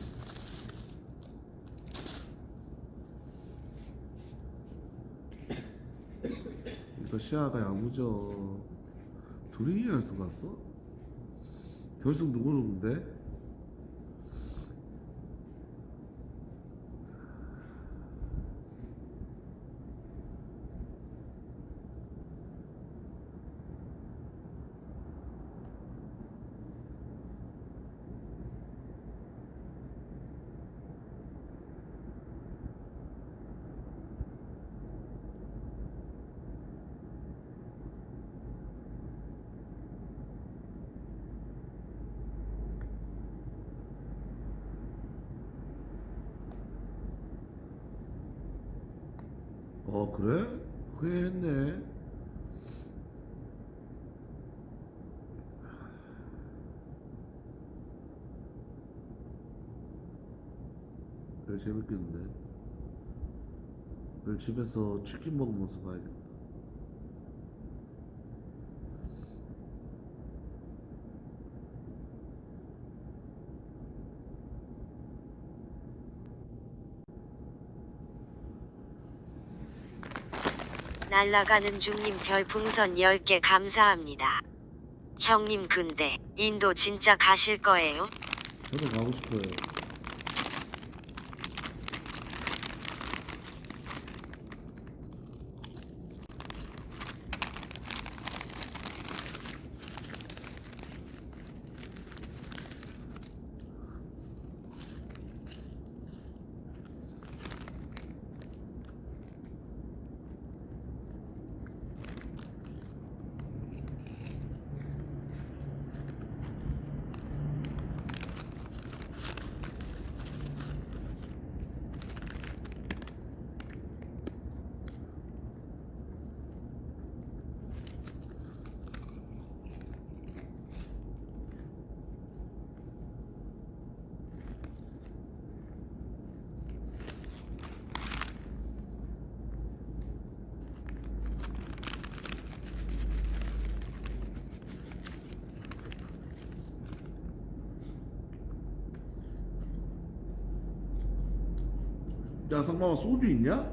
이거 시아가 야무져. 둘이 결승 갔어? 결승 누구 누군데? 그래? 그래 했네. 그래 재밌겠는데. 내일 집에서 치킨 먹으면서 봐야겠다. 날라가는 중님 별풍선 10개 감사합니다. 형님 근데 인도 진짜 가실 거예요? 저도 가고 싶어요. 야 상마마 소주 있냐?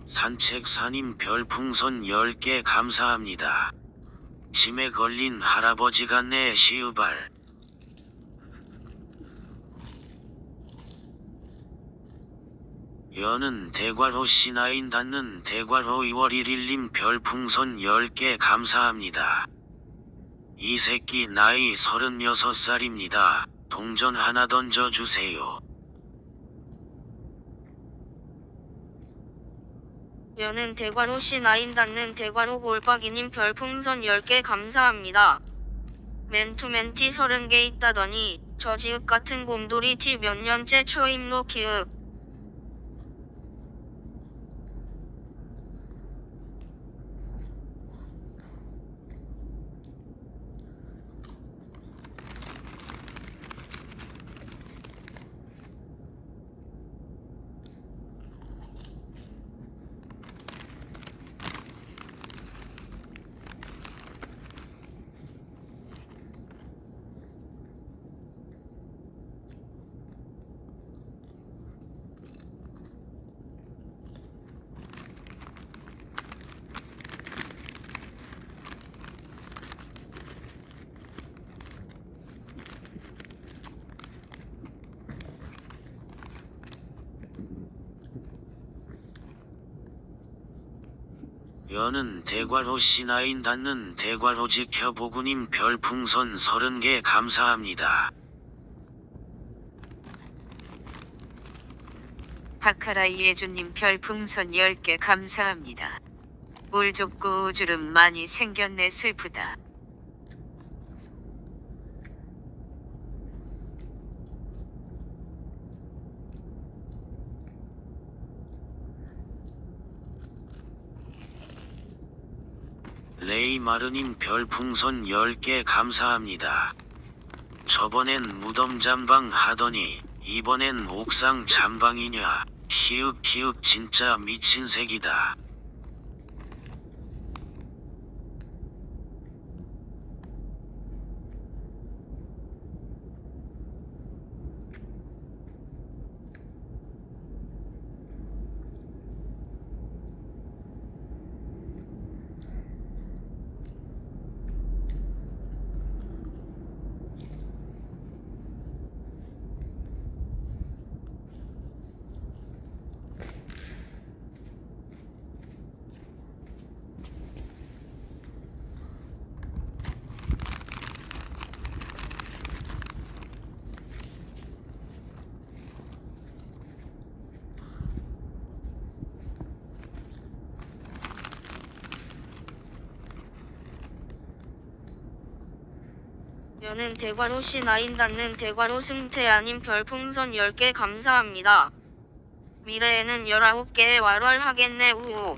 산책사님 별풍선 10개 감사합니다. 짐에 걸린 할아버지 같네 시우발. 여는 대괄호 C9 닫는 대괄호 2월 1일님 별풍선 10개 감사합니다. 이 새끼 나이 36살입니다. 동전 하나 던져주세요. 여는 대괄호 C9 닫는 대괄호 골박이님 별풍선 10개 감사합니다. 맨투맨티 30개 있다더니 저 지읒 같은 곰돌이 티 몇 년째 처임로 키읔. 여는 대괄호 C9 닫는 대괄호 지켜보구님 별풍선 30개 감사합니다. 바카라이 예주님 별풍선 10개 감사합니다. 울 좁고 우주름 많이 생겼네 슬프다. 레이마르님 별풍선 10개 감사합니다. 저번엔 무덤 잠방 하더니 이번엔 옥상 잠방이냐. 키읔 진짜 미친 새끼다. 여는 대괄호 C9 닫는 대괄호 승태야님 별풍선 10개 감사합니다. 미래에는 19개의 왈왈 하겠네 우우.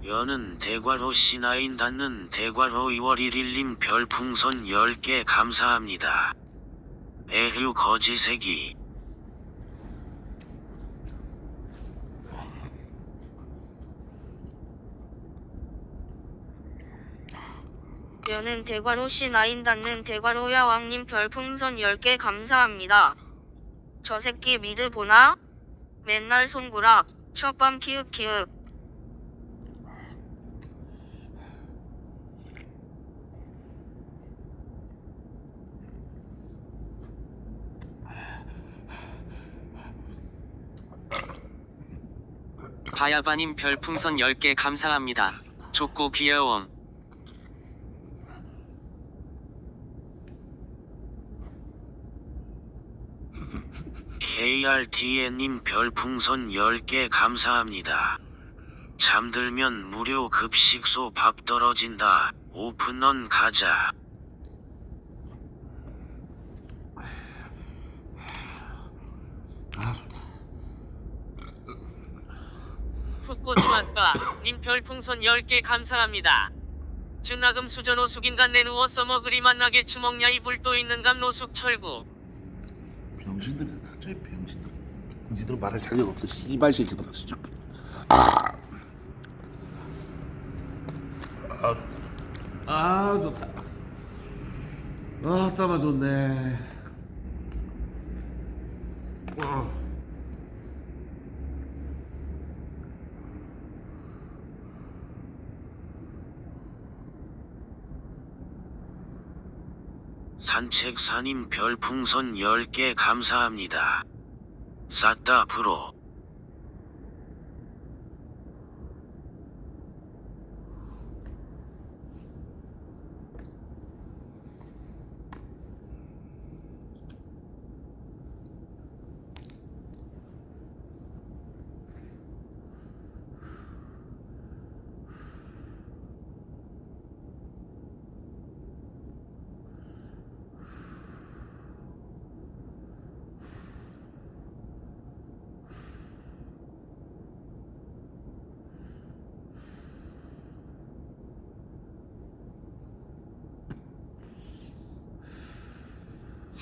여는 대괄호 C9 닫는 대괄호 2월 1일님 별풍선 10개 감사합니다. 에휴 거지새끼. 여는 대괄호 C9 닫는 대괄호 야왕님 별풍선 10개 감사합니다. 저 새끼 미드 보나? 맨날 손구락, 첫밤 키읔키읔. 바야바님 별풍선 10개 감사합니다. 좋고 귀여움. KRTN님 별풍선 10개 감사합니다. 잠들면 무료 급식소 밥 떨어진다. 오픈런 가자. 풋고추아빠 님 별풍선 10개 감사합니다. 준하금 수저 노숙인간 내누워 써먹으리 만나게 추먹냐 이불 또 있는감 노숙 철구. 병신들이 다 저희 병신들. 니들 말할 자격 없어. 씨발 새끼들아 진짜. 좋다. 땀아 좋네. 산책사님 별풍선 10개 감사합니다. 쌌다 브로.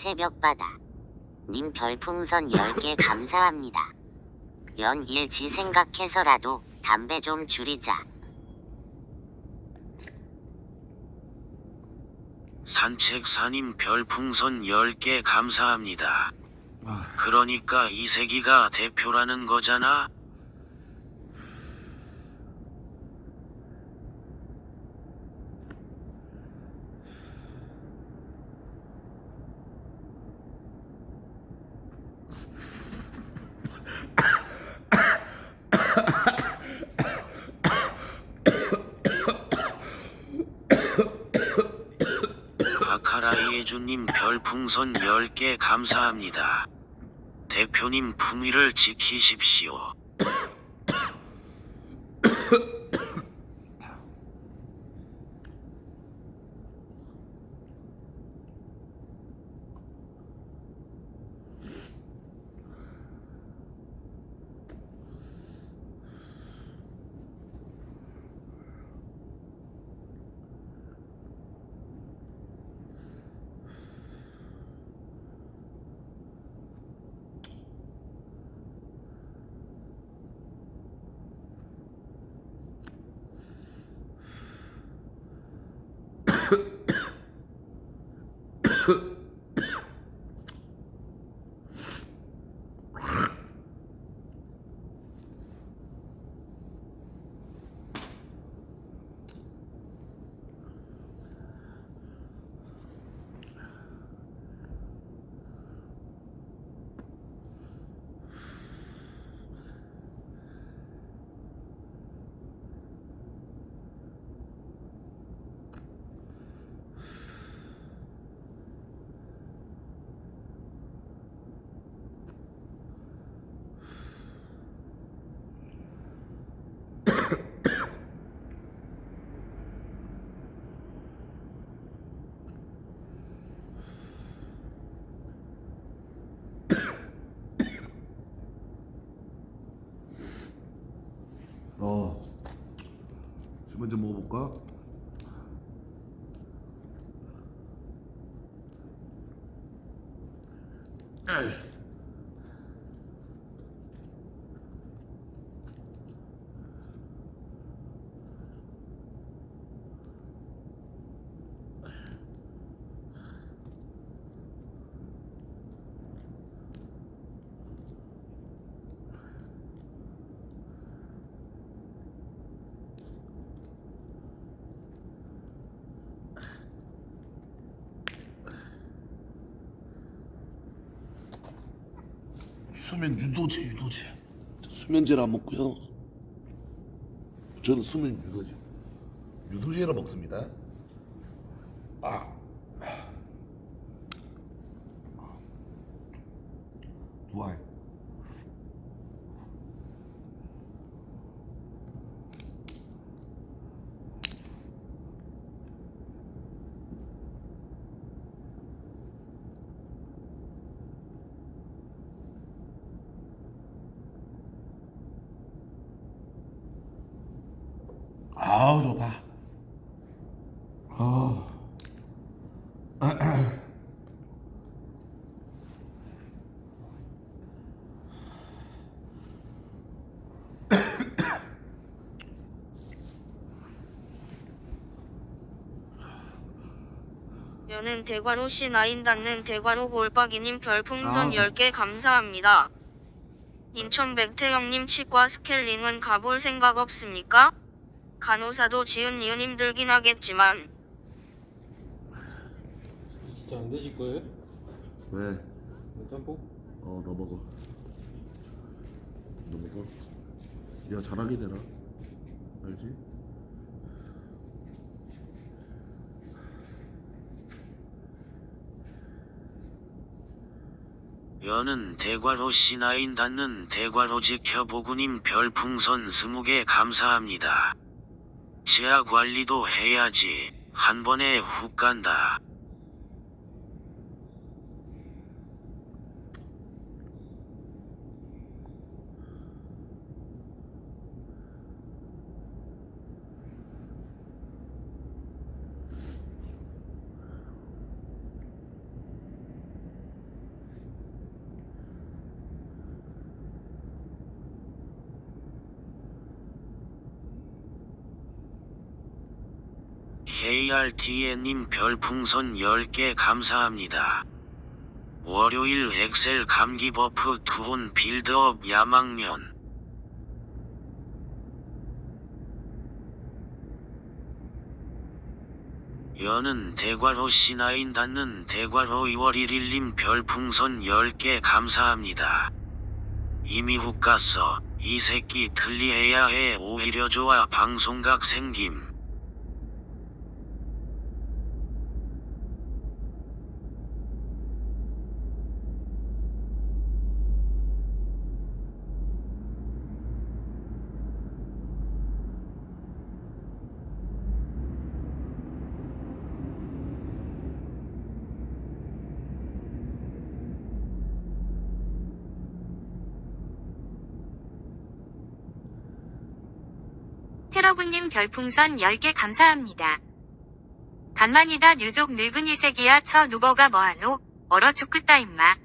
새벽바다 님 별풍선 10개 감사합니다. 연일지 생각해서라도 담배 좀 줄이자. 산책사님 별풍선 10개 감사합니다. 그러니까 이세기가 대표라는 거잖아? 바카라이에주님 별풍선 10개 감사합니다. 대표님 품위를 지키십시오. 술 먼저 먹어볼까? 수면 유도제. 수면제를 안 먹고요. 저는 수면 유도제를 먹습니다. 두 알. 아우 좋다. 여는 대관호 C9 닿는 대관호 골박이님 별풍선 10개 감사합니다. 인천 백태형님 치과 스케일링은 가볼 생각 없습니까? 간호사도 지은 이은 힘들긴 하겠지만. 진짜 안 드실 거예요? 왜? 짬뽕? 너 먹어. 야 잘하게 되라. 알지? 여는 대괄호 C9 닿는 대괄호 지켜보구님 별풍선 20개 감사합니다. 치아 관리도 해야지. 한 번에 훅 간다. KRTN님 별풍선 10개 감사합니다. 월요일 엑셀 감기 버프 투혼 빌드업 야망면. 여는 대괄호 C9 닿는 대괄호 2월 1일님 별풍선 10개 감사합니다. 이미 훅 갔어. 이 새끼 틀리해야 해. 오히려 좋아. 방송각 생김. 테러군님 별풍선 10개 감사합니다. 간만이다 유족 늙은이 새끼야 처 누버가 뭐하노? 얼어 죽겠다 임마.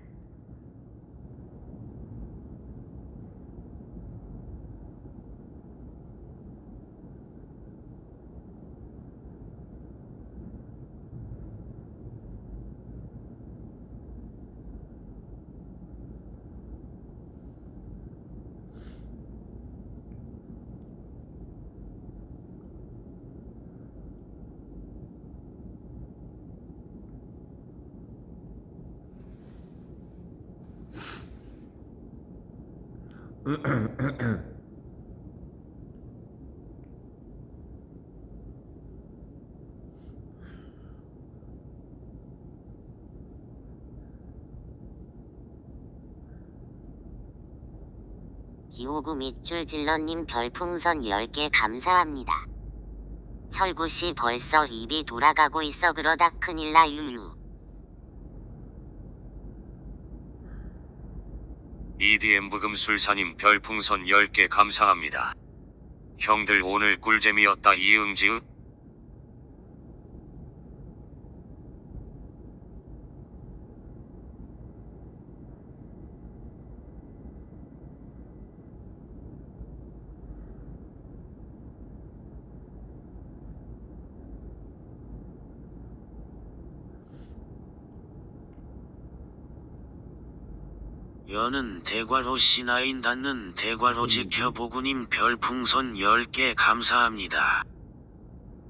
기호구 밑줄 질러님 별풍선 10개 감사합니다. 철구씨 벌써 입이 돌아가고 있어. 그러다 큰일나 유유. EDM 부금술사님 별풍선 10개 감사합니다. 형들 오늘 꿀잼이었다. 이응지읒. 여는 대괄호 C9 닿는 대괄호 지켜보구님 별풍선 10개 감사합니다.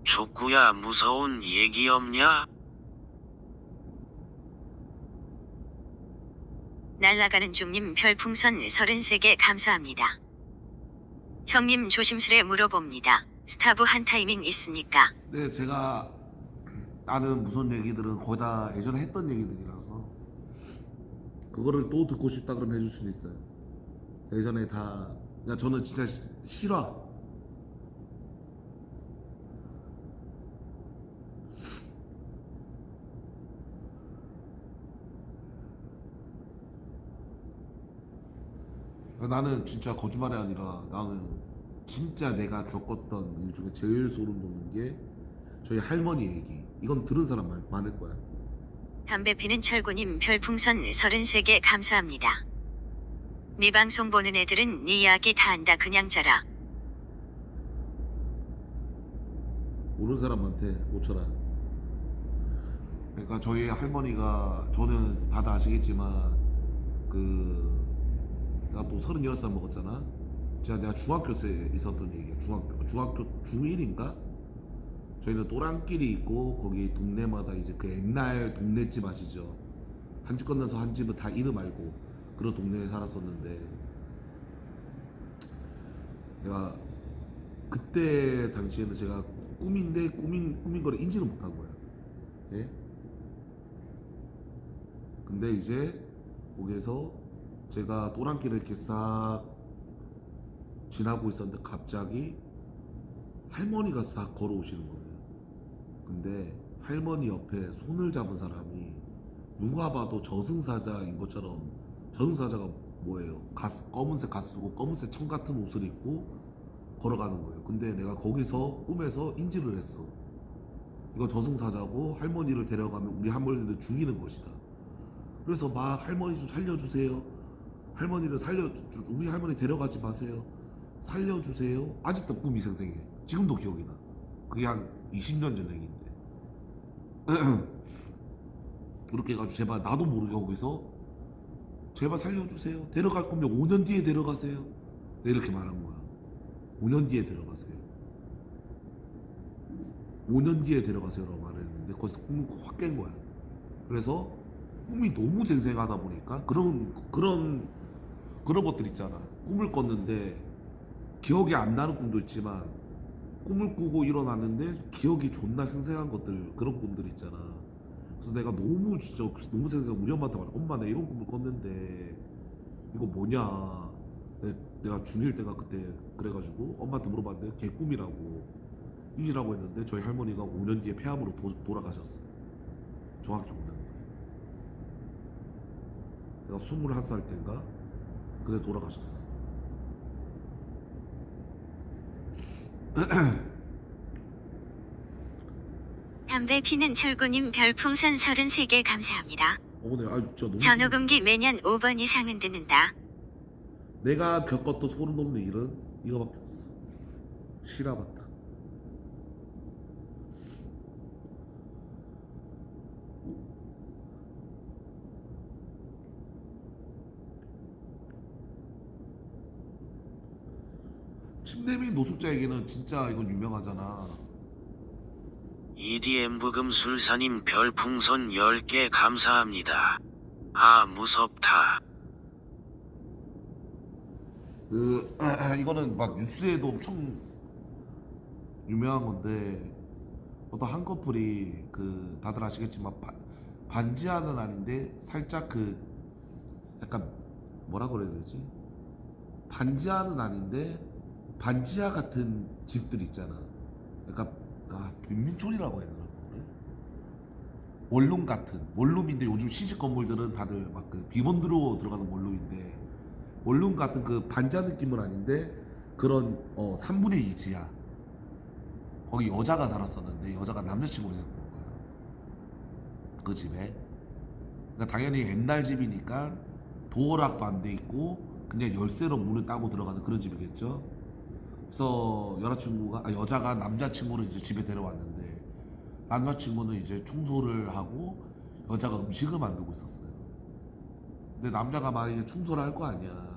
족구야 무서운 얘기 없냐? 날아가는 중님 별풍선 33개 감사합니다. 형님 조심스레 물어봅니다. 스타브 한 타이밍 있으니까. 네, 제가 아는 무슨 얘기들은 거의 다 예전에 했던 얘기들이라서 그거를 또 듣고 싶다 그러면 해줄 수는 있어요. 예전에 다 그냥 저는 진짜 싫어. 나는 진짜 거짓말이 아니라 나는 진짜 내가 겪었던 일 중에 제일 소름 돋는 게 저희 할머니 얘기. 이건 들은 사람 많을 거야. 담배 피는 철구님 별풍선 33개 감사합니다. 네 방송 보는 애들은 네 이야기 다 안다 그냥 자라. 모르는 사람한테 고쳐라. 그러니까 저희 할머니가 저는 다들 아시겠지만 내가 또 36살 먹었잖아. 내가 중학교 때 있었던 얘기야. 중학교 중1인가? 저희는 또랑길이 있고 거기 동네마다 이제 그 옛날 동네집 아시죠? 한 집 건너서 한 집은 다 이름 알고 그런 동네에 살았었는데 내가 그때 당시에는 제가 꿈인데 꿈인 거를 인지를 못한 거야. 예? 근데 이제 거기에서 제가 또랑길을 이렇게 싹 지나고 있었는데 갑자기 할머니가 싹 걸어오시는 거예요. 근데 할머니 옆에 손을 잡은 사람이 누가 봐도 저승사자인 것처럼, 저승사자가 뭐예요? 검은색 가스 쓰고 검은색 청 같은 옷을 입고 걸어가는 거예요. 근데 내가 거기서 꿈에서 인지를 했어. 이거 저승사자고 할머니를 데려가면 우리 할머니를 죽이는 것이다. 그래서 막 할머니 좀 살려주세요. 우리 할머니 데려가지 마세요. 살려주세요. 아직도 꿈이 생생해. 지금도 기억이 나. 그게 한 20년 전 얘기인데. 그렇게 해가지고 제발 나도 모르게 거기서 제발 살려주세요. 데려갈 거면 5년 뒤에 데려가세요. 내가 이렇게 말한 거야. 5년 뒤에 데려가세요. 5년 뒤에 데려가세요라고 말했는데 거기서 꿈이 확 깬 거야. 그래서 꿈이 너무 생생하다 보니까 그런 것들 있잖아. 꿈을 꿨는데 기억이 안 나는 꿈도 있지만 꿈을 꾸고 일어났는데 기억이 존나 생생한 것들, 그런 꿈들 있잖아. 그래서 내가 너무 생생하고 우리 엄마한테 말해. 엄마, 나 이런 꿈을 꿨는데 이거 뭐냐. 내가 중1 때가 그때 그래가지고 엄마한테 물어봤는데 걔 꿈이라고 이라고 했는데 저희 할머니가 5년 뒤에 폐암으로 돌아가셨어. 정확히 5년 뒤에. 내가 21살 때인가 그때 돌아가셨어. 담배 피는 철구님 별풍선 33개 감사합니다. 네, 진짜 너무 전후금기 매년 5번 이상은 듣는다. 내가 겪었던 소름 돋는 일은 이거밖에 없어. 실화봤다. 침대 및 노숙자에게는 진짜 이건 유명하잖아. EDM 부금술사님 별풍선 10개 감사합니다. 아 무섭다. 이거는 막 뉴스에도 엄청 유명한 건데 어떤 한 커플이 다들 아시겠지만 반지하는 아닌데 살짝 약간 뭐라 그래야 되지? 반지하는 아닌데 반지하 같은 집들 있잖아. 약간 빈민촌이라고 해야 되나? 원룸 같은 원룸인데 요즘 시집 건물들은 다들 막 비번드로 들어가는 원룸인데 원룸 같은 반지하 느낌은 아닌데 그런 3분의 2 지하. 거기 여자가 살았었는데 여자가 남자친구를 데리고 온 거야. 그 집에. 그러니까 당연히 옛날 집이니까 도어락도 안 돼 있고 그냥 열쇠로 문을 따고 들어가는 그런 집이겠죠. 그래서 여자가 남자친구를 이제 집에 데려왔는데 남자친구는 이제 청소를 하고 여자가 음식을 만들고 있었어요. 근데 남자가 막 이제 청소를 할 거 아니야.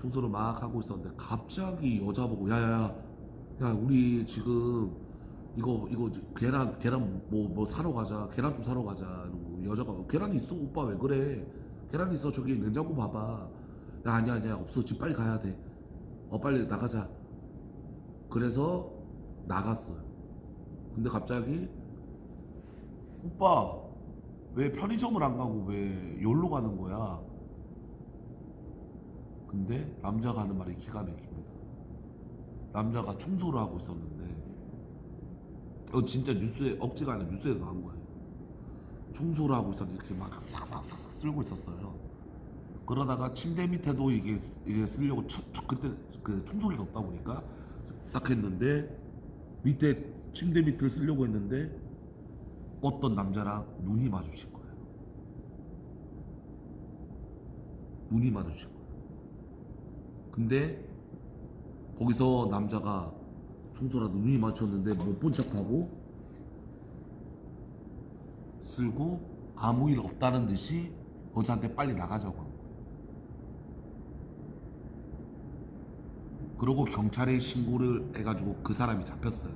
청소를 막 하고 있었는데 갑자기 여자 보고 야야야 우리 지금 이거 계란 뭐 사러 가자. 계란 좀 사러 가자. 이러고 여자가 계란이 있어 오빠 왜 그래? 계란 있어 저기 냉장고 봐봐. 야 아니야 없어 지금 빨리 가야 돼. 빨리 나가자. 그래서 나갔어요. 근데 갑자기 오빠 왜 편의점을 안 가고 왜 여기로 가는 거야? 근데 남자가 하는 말이 기가 막힙니다. 남자가 청소를 하고 있었는데 진짜 뉴스에 억지가 아니라 뉴스에 나온 거예요. 청소를 하고 있었는데 이렇게 막 싹싹싹 쓸고 있었어요. 그러다가 침대 밑에도 이게 쓰려고 그때 그 청소기가 없다 보니까 딱 했는데 밑에 침대 밑을 쓰려고 했는데 어떤 남자랑 눈이 마주친 거예요. 눈이 마주친 거예요. 근데 거기서 남자가 청소라도 눈이 마주쳤는데 못 본 척하고 쓸고 아무 일 없다는 듯이 여자한테 빨리 나가자고 한 거예요. 그러고 경찰에 신고를 해가지고 그 사람이 잡혔어요.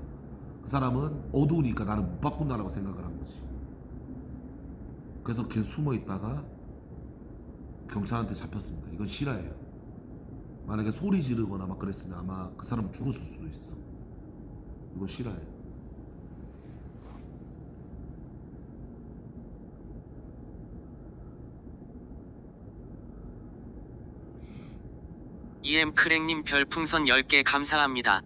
그 사람은 어두우니까 나는 못 바꾼다라고 생각을 한 거지. 그래서 걔 숨어 있다가 경찰한테 잡혔습니다. 이건 실화예요. 만약에 소리 지르거나 막 그랬으면 아마 그 사람은 죽었을 수도 있어. 이건 실화예요. 크랭님 별풍선 10개 감사합니다.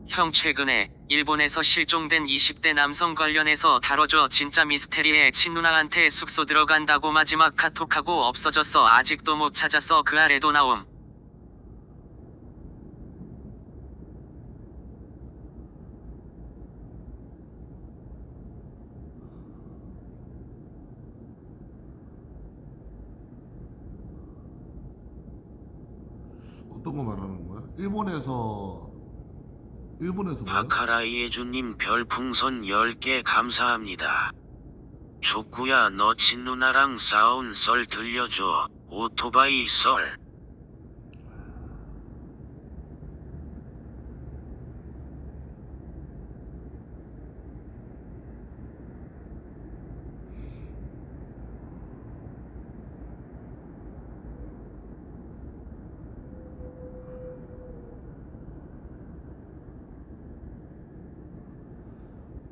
형 최근에 일본에서 실종된 20대 남성 관련해서 다뤄줘. 진짜 미스테리해. 친누나한테 숙소 들어간다고 마지막 카톡하고 없어졌어. 아직도 못 찾았어. 그 아래도 나옴. 어떤 거 말하는 거야? 일본에서 뭐야? 바카라이에주님 별풍선 10개 감사합니다. 족구야 너 친누나랑 싸운 썰 들려줘. 오토바이 썰.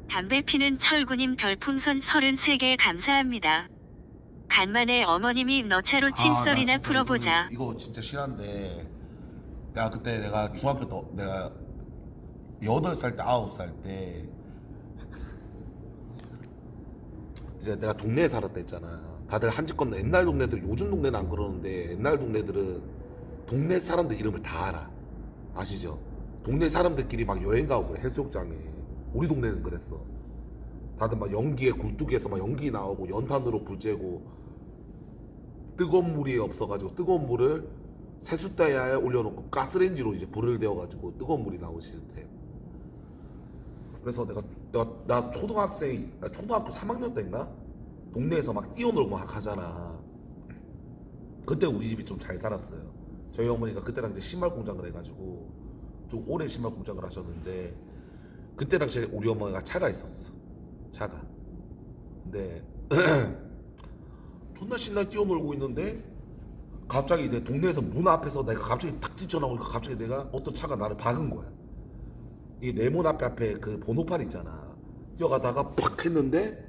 담배 피는 철구님 별풍선 33개 감사합니다. 간만에 어머님이 너차로 칭썰이나 나 진짜 풀어보자. 이거 진짜 실한데 야 그때 내가 중학교 때 내가 8살 때 9살 때 이제 내가 동네에 살았다 했잖아. 다들 한집 건너 옛날 동네들 요즘 동네는 안 그러는데 옛날 동네들은 동네 사람들 이름을 다 알아. 아시죠? 동네 사람들끼리 막 여행 가고 그래 해수욕장에. 우리 동네는 그랬어. 다들 막 연기에 굴뚝에서 막 연기 나오고 연탄으로 불 쬐고 뜨거운 물이 없어가지고 뜨거운 물을 세숫대야에 올려놓고 가스레인지로 이제 불을 데워가지고 뜨거운 물이 나오는 시스템. 그래서 나 초등학교 3학년 때인가 동네에서 막 뛰어놀고 막 하잖아. 그때 우리 집이 좀 잘 살았어요. 저희 어머니가 그때랑 이제 신발 공장을 해가지고 좀 오래 신발 공장을 하셨는데 그때 당시에 우리 어머니가 차가 있었어. 차가. 근데 존나 신나게 뛰어놀고 있는데 갑자기 이제 동네에서 문 앞에서 내가 갑자기 탁 뛰쳐나오니까 갑자기 내가 어떤 차가 나를 박은 거야. 이 내 문 앞에 그 번호판 있잖아. 뛰어가다가 팍 했는데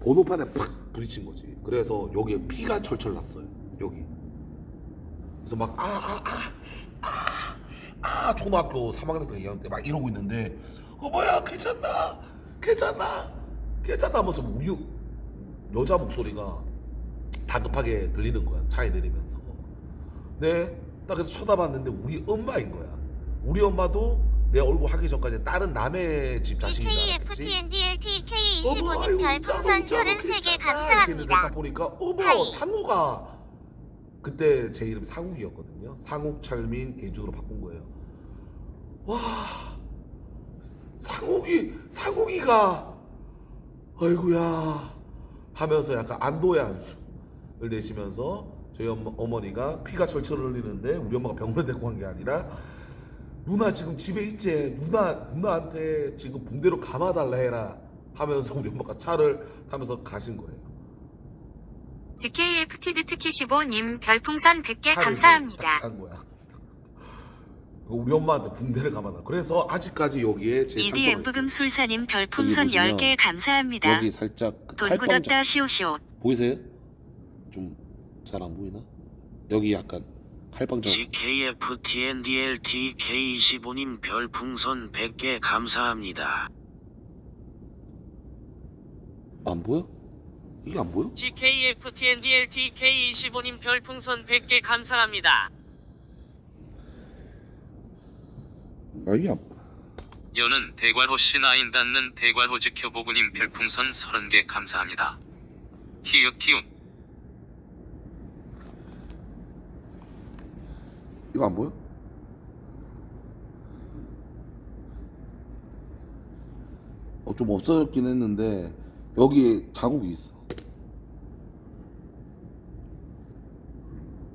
번호판에 팍 부딪힌 거지. 그래서 여기에 피가 철철 났어요. 여기. 그래서 막 초등학교 3학년 때 얘기하는 때 막 이러고 있는데 뭐야 괜찮나 하면서 우리 여자 목소리가 다급하게 들리는 거야. 차에 내리면서. 네, 딱 그래서 쳐다봤는데 우리 엄마인 거야. 우리 엄마도 내 얼굴 하기 전까지 다른 남의 집 자식인 줄 알았겠지. TKFTNDLT K25님 별풍선 33개 감사합니다. 딱 보니까 어머 상우가 그때 제 이름 상욱이었거든요. 상욱 철민 예준으로 바꾼 거예요. 와 상욱이가 아이고야 하면서 약간 안도의 한숨을 내쉬면서 저희 어머니가 피가 철철 흘리는데 우리 엄마가 병원에 데리고 간 게 아니라 누나 지금 집에 있지? 누나한테 지금 붕대로 감아달라 해라 하면서 우리 엄마가 차를 타면서 가신 거예요. GKFTD 특히 15님 별풍선 100개 감사합니다. 한 거야. 우리 엄마한테 붕대를 감아놔. 그래서 아직까지 여기에 제 상처가 있어요. 엠브금술사님 별풍선 여기 보시면 10개 감사합니다. 여기 살짝 그 돈 칼빵 굳었다 시오시오. 보이세요? 좀 잘 안 보이나? 여기 약간 칼빵 점. GKFTNDLTK25님 별풍선 100개 감사합니다. 안 보여? 이게 안 보여? GKFTNDLTK25님 별풍선 100개 감사합니다. 아 이게 안. 여는 대괄호 C9 닿는 대괄호 지켜보구님 별풍선 30개 감사합니다. 히읗 키운. 이거 안 보여? 좀 없어졌긴 했는데 여기 자국이 있어.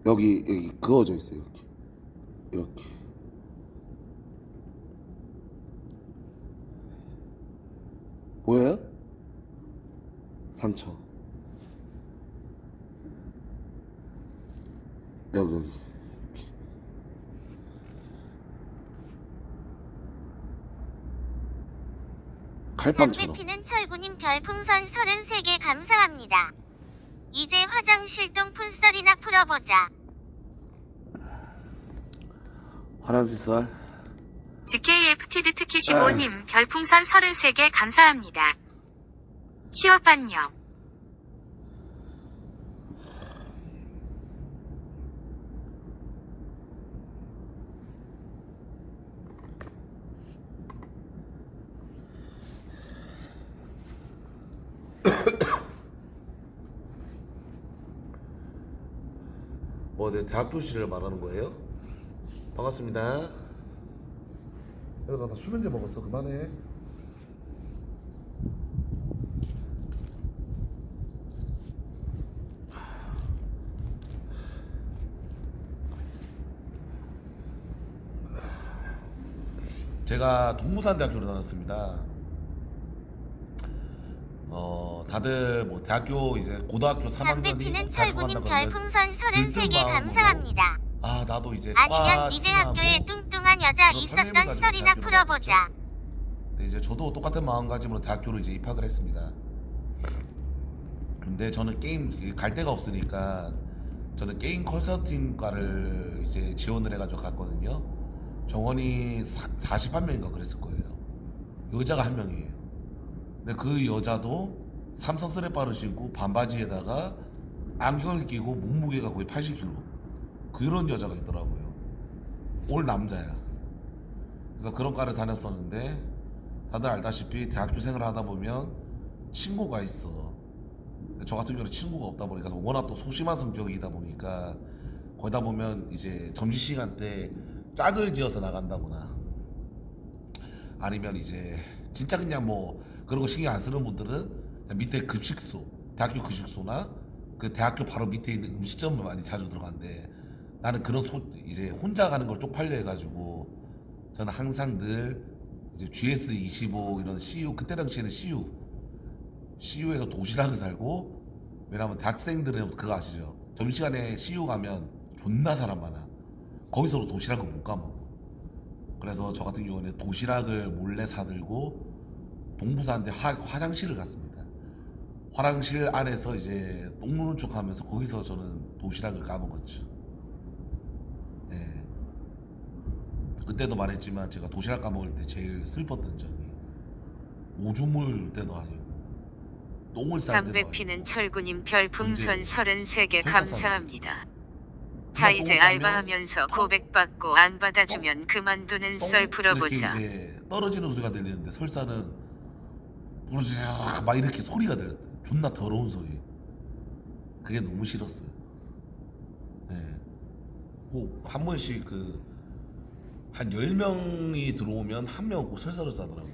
여기 그어져 있어 요 이렇게. 보여요? 상처. 여기. 칼빵처럼. 담배 피는 철구님 별풍선 33개 감사합니다. 이제 화장실 똥푼썰이나 풀어보자. 화장실 쌀. GKFTD 특히 15님 별풍선 33개 감사합니다. 취업반영. 뭐 내 대학교실을 말하는 거예요? 반갑습니다. 얘들아 나 수면제 먹었어. 그만해. 제가 동부산대학교를 다녔습니다. 다들 뭐 대학교 이제 고등학교 담배 3학년이 피는 대학교 철구님 간다고 하면 별풍선 33개 들뜬 마음으로 감사합니다. 아 나도 이제 아니면 니네 학교에 뚱뚱한 여자 그런 있었던 설렘을 썰이나 가지고 풀어보자. 네, 이제 저도 똑같은 마음가짐으로 대학교를 이제 입학을 했습니다. 근데 저는 게임 갈 데가 없으니까 저는 게임 컨설팅과를 이제 지원을 해가지고 갔거든요. 정원이 41명인가 그랬을 거예요. 여자가 한 명이에요. 근데 그 여자도 삼성 스레바를 신고 반바지에다가 안경을 끼고 몸무게가 거의 80kg 그런 여자가 있더라고요. 올 남자야. 그래서 그런 과를 다녔었는데 다들 알다시피 대학교 생활을 하다 보면 친구가 있어. 근데 저 같은 경우는 친구가 없다 보니까 워낙 또 소심한 성격이다 보니까 거기다 보면 이제 점심시간 때 짝을 지어서 나간다거나 아니면 이제 진짜 그냥 뭐 그런 거 신경 안 쓰는 분들은 그냥 밑에 급식소, 대학교 급식소나 그 대학교 바로 밑에 있는 음식점을 많이 자주 들어간대. 나는 그런 이제 혼자 가는 걸 쪽팔려 해가지고 저는 항상 늘 이제 GS25 이런 CU 그때 당시에는 CU에서 도시락을 살고 왜냐면 대학생들은 그거 아시죠? 점심시간에 CU 가면 존나 사람 많아. 거기서도 도시락을 못 까먹어. 그래서 저 같은 경우는 도시락을 몰래 사들고 동부산대 화장실을 갔습니다. 화장실 안에서 이제 똥 누는 척 하면서 거기서 저는 도시락을 까먹었죠. 네. 그때도 말했지만 제가 도시락 까먹을 때 제일 슬펐던 점이 오줌을 때도 아니고 똥을 쌀 때도 담배 아니고 피는 철구님 별풍선 33개 설사 감사합니다. 자 이제 알바하면서 고백받고 안 받아주면 그만두는 썰 풀어보자. 이렇게 이제 떨어지는 소리가 들리는데 설사는 부르짖 막 이렇게 소리가 들렸대. 존나 더러운 소리. 그게 너무 싫었어요. 네. 꼭 한 번씩 한 10명이 들어오면 한 명은 꼭 설사를 싸더라고요.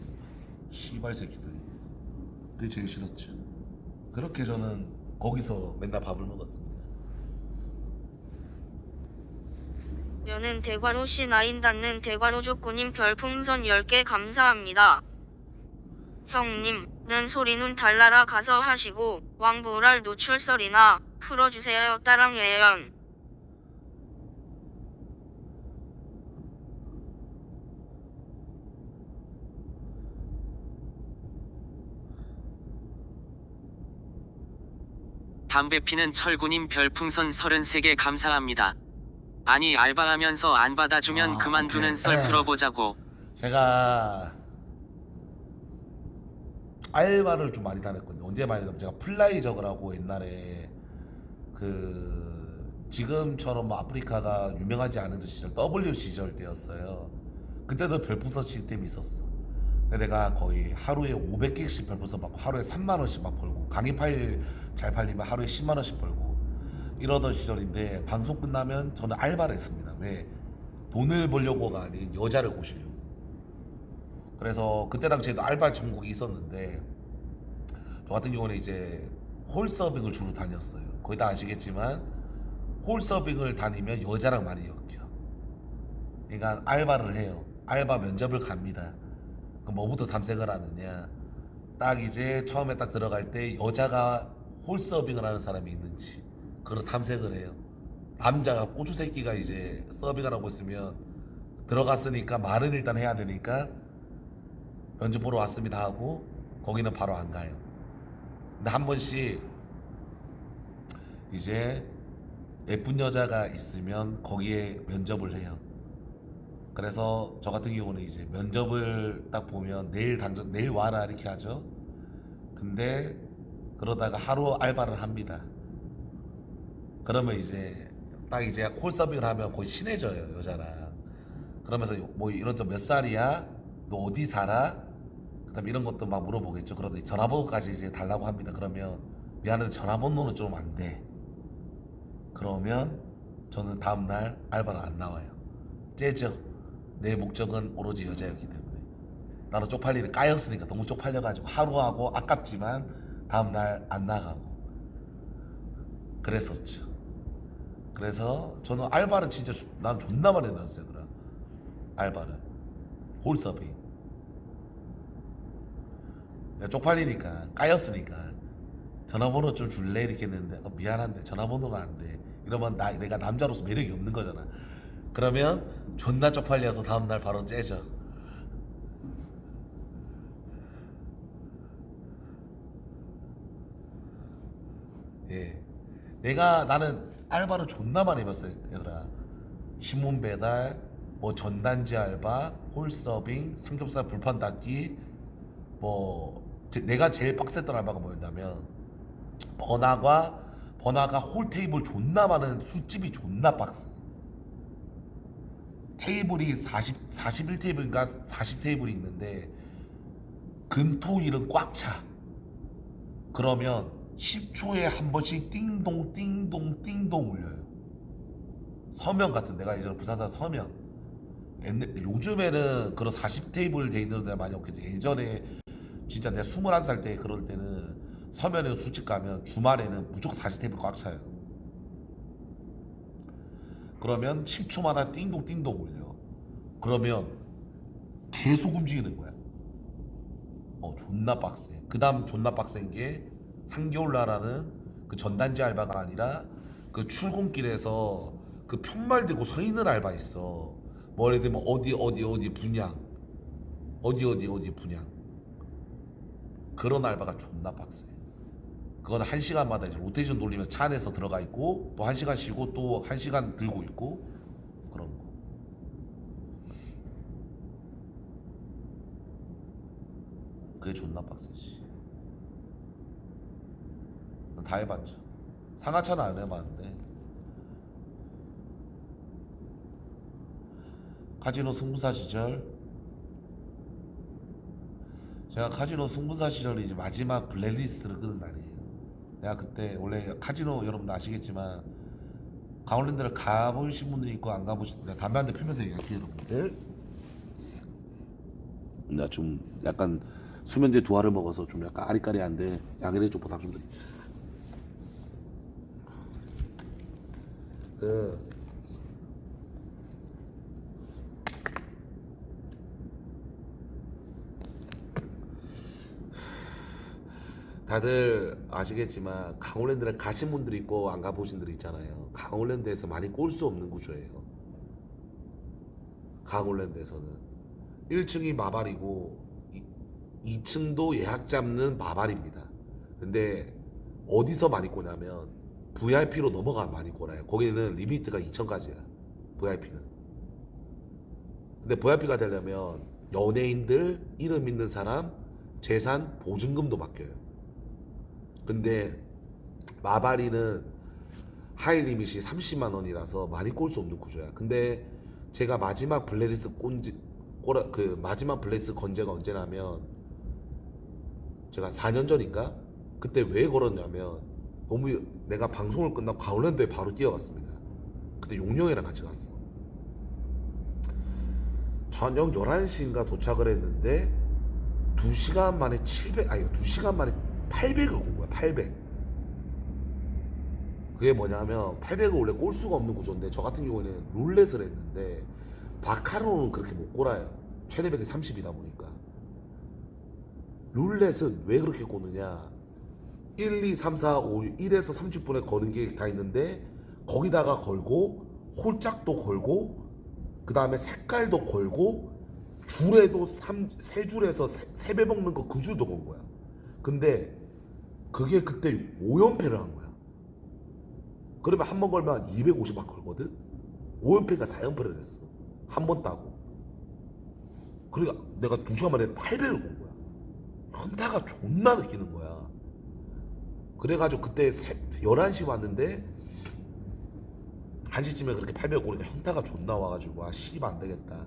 씨발 새끼들이. 그게 제일 싫었죠. 그렇게 저는 거기서 맨날 밥을 먹었습니다. 여는 대괄호 C9 닿는 대괄호 족구님 별풍선 10개 감사합니다. 형님, 는 소리는 달나라 가서 하시고 왕부랄 노출설이나 풀어주세요 따랑 예연. 담배 피는 철구님 별풍선 33개 감사합니다. 아니 알바하면서 안 받아주면 그만두는 오케이. 썰 풀어보자고. 제가 알바를 좀 많이 다녔거든요. 언제 많이 다녔냐면 제가 플라이저그라고 옛날에 그 지금처럼 뭐 아프리카가 유명하지 않은 시절 W 시절 때였어요. 그때도 별풍선 시스템이 있었어. 근데 내가 거의 하루에 500개씩 별풍선 받고 하루에 3만 원씩 막 벌고 강의 파일 잘 팔리면 하루에 10만 원씩 벌고 이러던 시절인데 방송 끝나면 저는 알바를 했습니다. 왜? 돈을 벌려고가 아닌 여자를 꼬시려고. 그래서 그때 당시에도 알바 전국이 있었는데 저 같은 경우는 이제 홀서빙을 주로 다녔어요. 거의 다 아시겠지만 홀서빙을 다니면 여자랑 많이 엮여. 그러니까 알바를 해요. 알바 면접을 갑니다. 그럼 뭐부터 탐색을 하느냐, 딱 이제 처음에 딱 들어갈 때 여자가 홀서빙을 하는 사람이 있는지 그걸 탐색을 해요. 남자가 꼬추 새끼가 이제 서빙을 하고 있으면 들어갔으니까 말은 일단 해야 되니까 면접 보러 왔습니다 하고 거기는 바로 안 가요. 근데 한 번씩 이제 예쁜 여자가 있으면 거기에 면접을 해요. 그래서 저 같은 경우는 이제 면접을 딱 보면 내일 와라 이렇게 하죠. 근데 그러다가 하루 알바를 합니다. 그러면 이제 딱 이제 홀서빙을 하면 거의 친해져요 여자랑. 그러면서 뭐 이런 몇 살이야? 너 어디 살아? 그다음에 이런 것도 막 물어보겠죠. 그러다 전화번호까지 이제 달라고 합니다. 그러면 미안한데 전화번호는 좀 안 돼. 그러면 저는 다음날 알바를 안 나와요. 째죠. 내 목적은 오로지 여자였기 때문에. 나도 쪽팔리를 까였으니까 너무 쪽팔려가지고 하루하고 아깝지만 다음날 안 나가고 그랬었죠. 그래서 저는 알바를 진짜 난 존나 많이 해놨어요. 알바를 홀서빙. 내가 쪽팔리니까 까였으니까 전화번호 좀 줄래 이렇게 했는데 미안한데 전화번호는 안 돼. 이러면 내가 남자로서 매력이 없는 거잖아. 그러면 존나 쪽팔려서 다음날 바로 째죠. 예, 나는 알바를 존나 많이 해봤어요 얘들아. 신문 배달, 뭐 전단지 알바, 홀서빙, 삼겹살 불판 닦기. 뭐 내가 제일 빡셌던 알바가 뭐였냐면 번화가 홀 테이블 존나 많은 술집이 존나 빡세. 테이블이 41테이블인가 40테이블이 있는데 금토일은 꽉 차. 그러면 10초에 한 번씩 띵동 띵동 띵동 울려요. 서면 같은 데가 예전에 부산 사람 서면. 요즘에는 그런 40테이블 돼 있는 데 많이 없겠지. 예전에 진짜 내가 21살 때 그럴 때는 서면에 술집 가면 주말에는 무조건 40테이블 꽉 차요. 그러면 10초마다 띵동 띵동 울려. 그러면 계속 움직이는 거야. 존나 빡세. 그 다음 존나 빡센 게 한겨울나라는 그 전단지 알바가 아니라 그 출근길에서 그 편말 들고 서 있는 알바 있어. 뭐 예를 들면 어디 분양, 어디 분양. 그런 알바가 존나 빡세. 그건 1시간마다 이제 로테이션 돌리면 차 안에서 들어가 있고 또 1시간 쉬고 또 1시간 들고 있고 그런 거. 그게 존나 빡세지. 다 해봤죠. 상하차는 안 해봤는데 카지노 승부사 시절, 제가 카지노 승부사 시절이 이제 마지막 블랙리스트를 끄는 날이에요. 내가 그때 원래 카지노 여러분도 아시겠지만 가울랜드를 가보신 분들이 있고 안 가보신 분들, 담배 한 대 피면서 얘기할게요 여러분들. 나 좀 약간 수면제 2알을 먹어서 좀 약간 아리까리한데 양해를 좀 부탁 좀 드릴게요. 다들 아시겠지만 강원랜드를 가신 분들이 있고 안 가보신 분들이 있잖아요. 강원랜드에서 많이 꼴 수 없는 구조예요. 강원랜드에서는 1층이 마발이고 2층도 예약 잡는 마발입니다. 근데 어디서 많이 꼬냐면 VIP로 넘어가 많이 꼬나요. 거기는 리미트가 2,000까지야. VIP는. 근데 VIP가 되려면 연예인들, 이름 있는 사람, 재산, 보증금도 맡겨요. 근데 마바리는 하이 리밋이 30만 원이라서 많이 꼴 수 없는 구조야. 근데 제가 마지막 마지막 블레이스 건재가 언제냐면 제가 4년 전인가 그때 왜 걸었냐면 너무 내가 방송을 끝나고 강원랜드에 바로 뛰어갔습니다. 그때 용령이랑 같이 갔어. 저녁 11시인가 도착을 했는데 2시간 만에 2시간 만에 800을 온 거야. 800. 그게 뭐냐면 800을 원래 꼴 수가 없는 구조인데 저 같은 경우에는 룰렛을 했는데 바카로는 그렇게 못 골아요. 최대 배트 30이다 보니까. 룰렛은 왜 그렇게 꼬느냐, 1, 2, 3, 4, 5, 1에서 30분에 거는 게 다 있는데 거기다가 걸고 홀짝도 걸고 그 다음에 색깔도 걸고 줄에도 3줄에서 3배 먹는 거 그 줄도 건 거야. 근데 그게 그때 5연패를 한 거야. 그러면 한 번 걸면 250만 걸거든. 5연패가 4연패를 했어. 한 번 따고. 그러니까 내가 2시간 만에 8배를 건 거야. 현타가 존나 느끼는 거야. 그래가지고 그때 11시 왔는데 1시쯤에 그렇게 800 오니까 현타가 존나 와가지고 아 씨발 안 되겠다.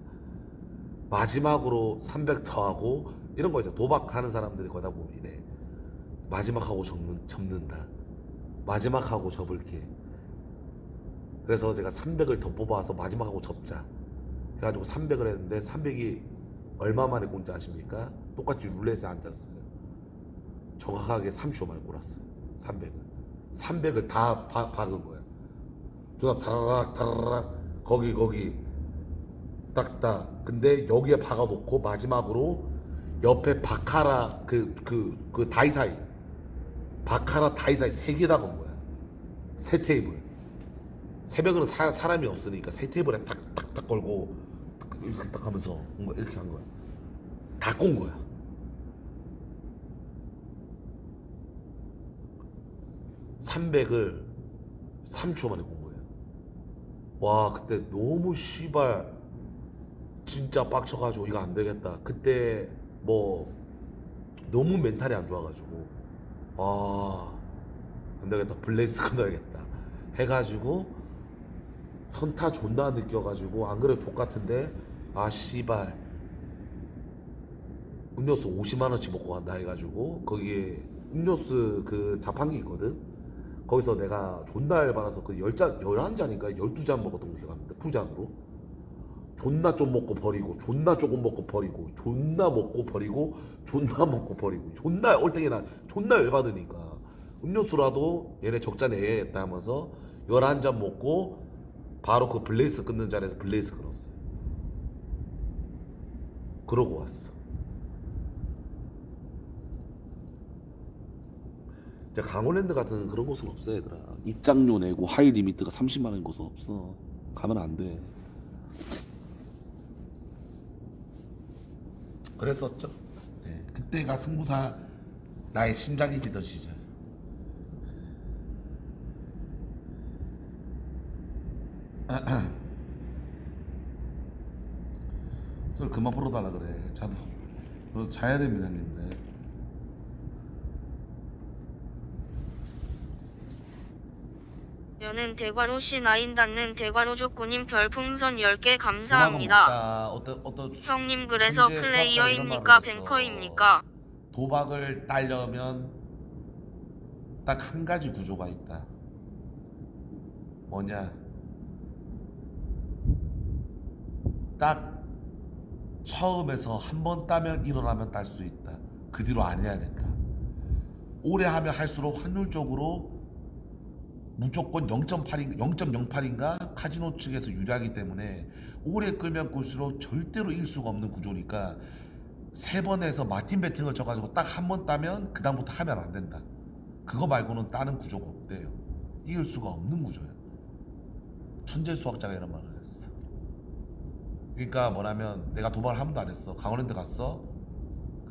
마지막으로 300 더하고 이런 거 이제 도박하는 사람들이 거다 보면 이래. 마지막하고 접는다. 마지막하고 접을게. 그래서 제가 300을 더 뽑아서 마지막하고 접자 해가지고 300을 했는데 300이 얼마 만에 꼰지 아십니까? 똑같이 룰렛에 앉았어요. 정확하게 30초 만에 꼴았어요. 300을 다 박은 거야. 존나 다라락 거기 딱딱. 근데 여기에 박아놓고 마지막으로 옆에 바카라 그 다이사이 바카라 다이사이 3개다 건 거야. 3테이블. 새벽에는 사람이 없으니까 3테이블에 탁탁탁 걸고 딱 하면서 뭔가 이렇게 한 거야. 다 꼰 거야. (300을) 3초 만에 꼰 거예요. 와 그때 너무 씨발 진짜 빡쳐가지고 이거 안 되겠다. 그때 뭐 너무 멘탈이 안 좋아가지고 안 되겠다. 블레이스 끊어야겠다 해가지고 현타 존나 느껴가지고 안 그래도 족같은데 아 씨발 음료수 50만원치 먹고 간다 해가지고 거기에 음료수 그 자판기 있거든. 거기서 내가 존나 열받아서 그 11잔인가 12잔 먹었던 거 기억합니다. 푸잔으로 존나 좀 먹고 버리고 존나 조금 먹고 버리고 존나 먹고 버리고 존나 먹고 버리고 존나 올땡이나 존나 열받으니까 음료수라도 얘네 적자 내야겠다 하면서 11잔 먹고 바로 그 블레이스 끊는 자리에서 블레이스 끊었어요. 그러고 왔어. 이제 강원랜드 같은 그런 곳은 없어 얘들아. 입장료 내고 하이 리미트가 30만 원인 곳은 없어. 가면 안 돼. 그랬었죠. 네, 그때가 승부사 나의 심장이 뛰던 시절. 술 그만 풀어달라 그래. 저도 자야 됩니다 형님들. 여는 대관호 C9 닿는 대관호 족구님 별풍선 10개 감사합니다. 형님 그래서 플레이어입니까 뱅커입니까? 도박을 따려면 딱 한 가지 구조가 있다. 뭐냐? 딱 처음에서 한 번 따면 일어나면 딸 수 있다. 그 뒤로 안 해야 된다. 오래 하면 할수록 확률적으로 무조건 0.08인가 카지노 측에서 유리하기 때문에 오래 끌면 끌수록 절대로 이길 수가 없는 구조니까 3번에서 마틴 배팅을 쳐가지고 딱 한 번 따면 그 다음부터 하면 안 된다. 그거 말고는 따는 구조가 없대요. 이길 수가 없는 구조야. 천재 수학자가 이런 말을 했어. 그러니까 뭐냐면 내가 도박을 한 번도 안 했어. 강원랜드 갔어.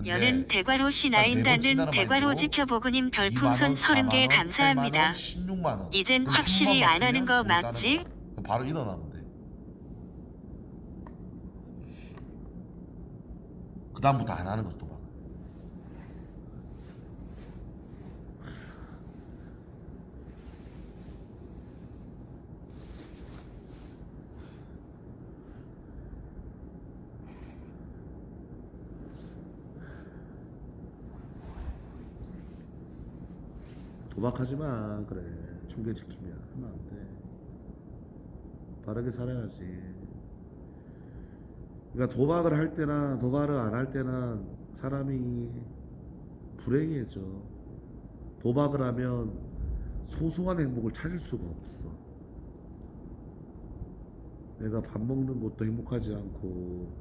여는 대괄호 C9다는 대괄호 지켜보고님 별풍선 30개 감사합니다. 16만원. 이젠 확실히 안 하는 거 맞지? 바로 일어나면 돼. 그 다음부터 안 하는 거지 도박. 도박하지 마. 그래. 청계 지키면 하면 안 돼. 바르게 살아야지. 그러니까 도박을 할 때나 도박을 안 할 때나 사람이 불행해져. 도박을 하면 소소한 행복을 찾을 수가 없어. 내가 밥 먹는 것도 행복하지 않고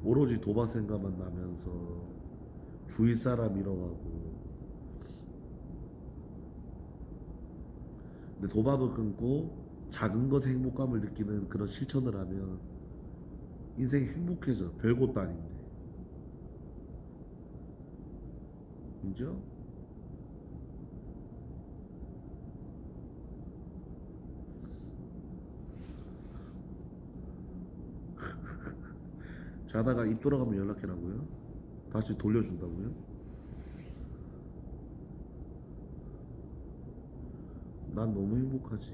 오로지 도박 생각만 나면서 주위 사람 잃어가고. 근데 도박을 끊고 작은 것에 행복감을 느끼는 그런 실천을 하면 인생이 행복해져. 별것도 아닌데. 인정? 자다가 입 돌아가면 연락해라고요? 다시 돌려준다고요? 난 너무 행복하지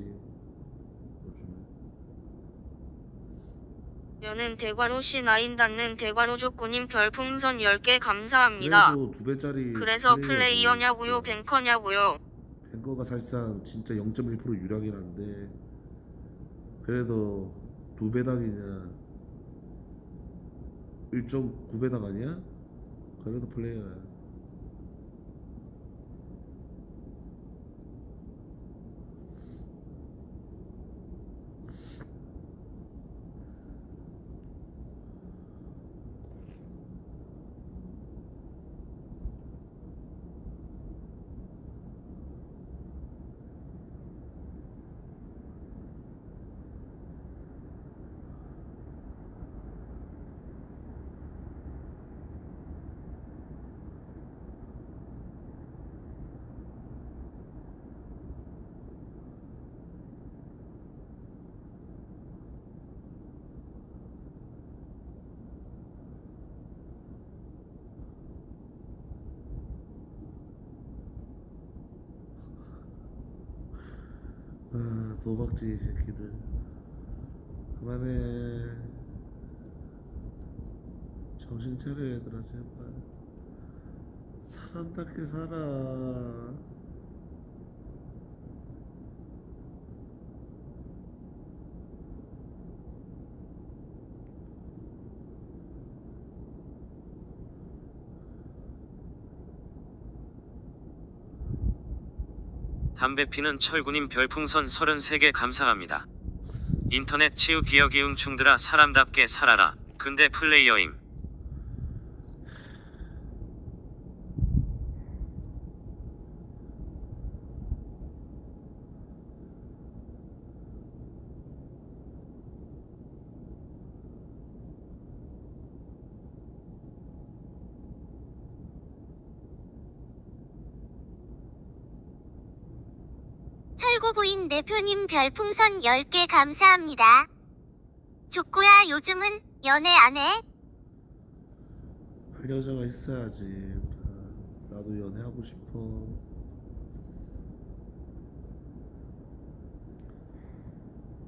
요즘에. 여는 대괄호 C9 닿는 대괄호 족구님 별풍선 10개 감사합니다. 그래도 2배짜리 그래서 플레이어냐고요 뱅커냐고요? 뱅커가 사실상 진짜 0.1% 유력이긴 한데 그래도 2배당이냐 1.9배당 아니야? 그래도 플레이어야. 아, 도박쟁이 새끼들 그만해. 정신 차려 얘들아 제발. 사람답게 살아. 담배 피는 철구님 별풍선 33개 감사합니다. 인터넷 치우 기억이 응충들아 사람답게 살아라. 근데 플레이어임. 철구부인 대표님 별풍선 10개 감사합니다. 족구야 요즘은 연애 안 해? 할 여자가 있어야지. 나도 연애하고 싶어.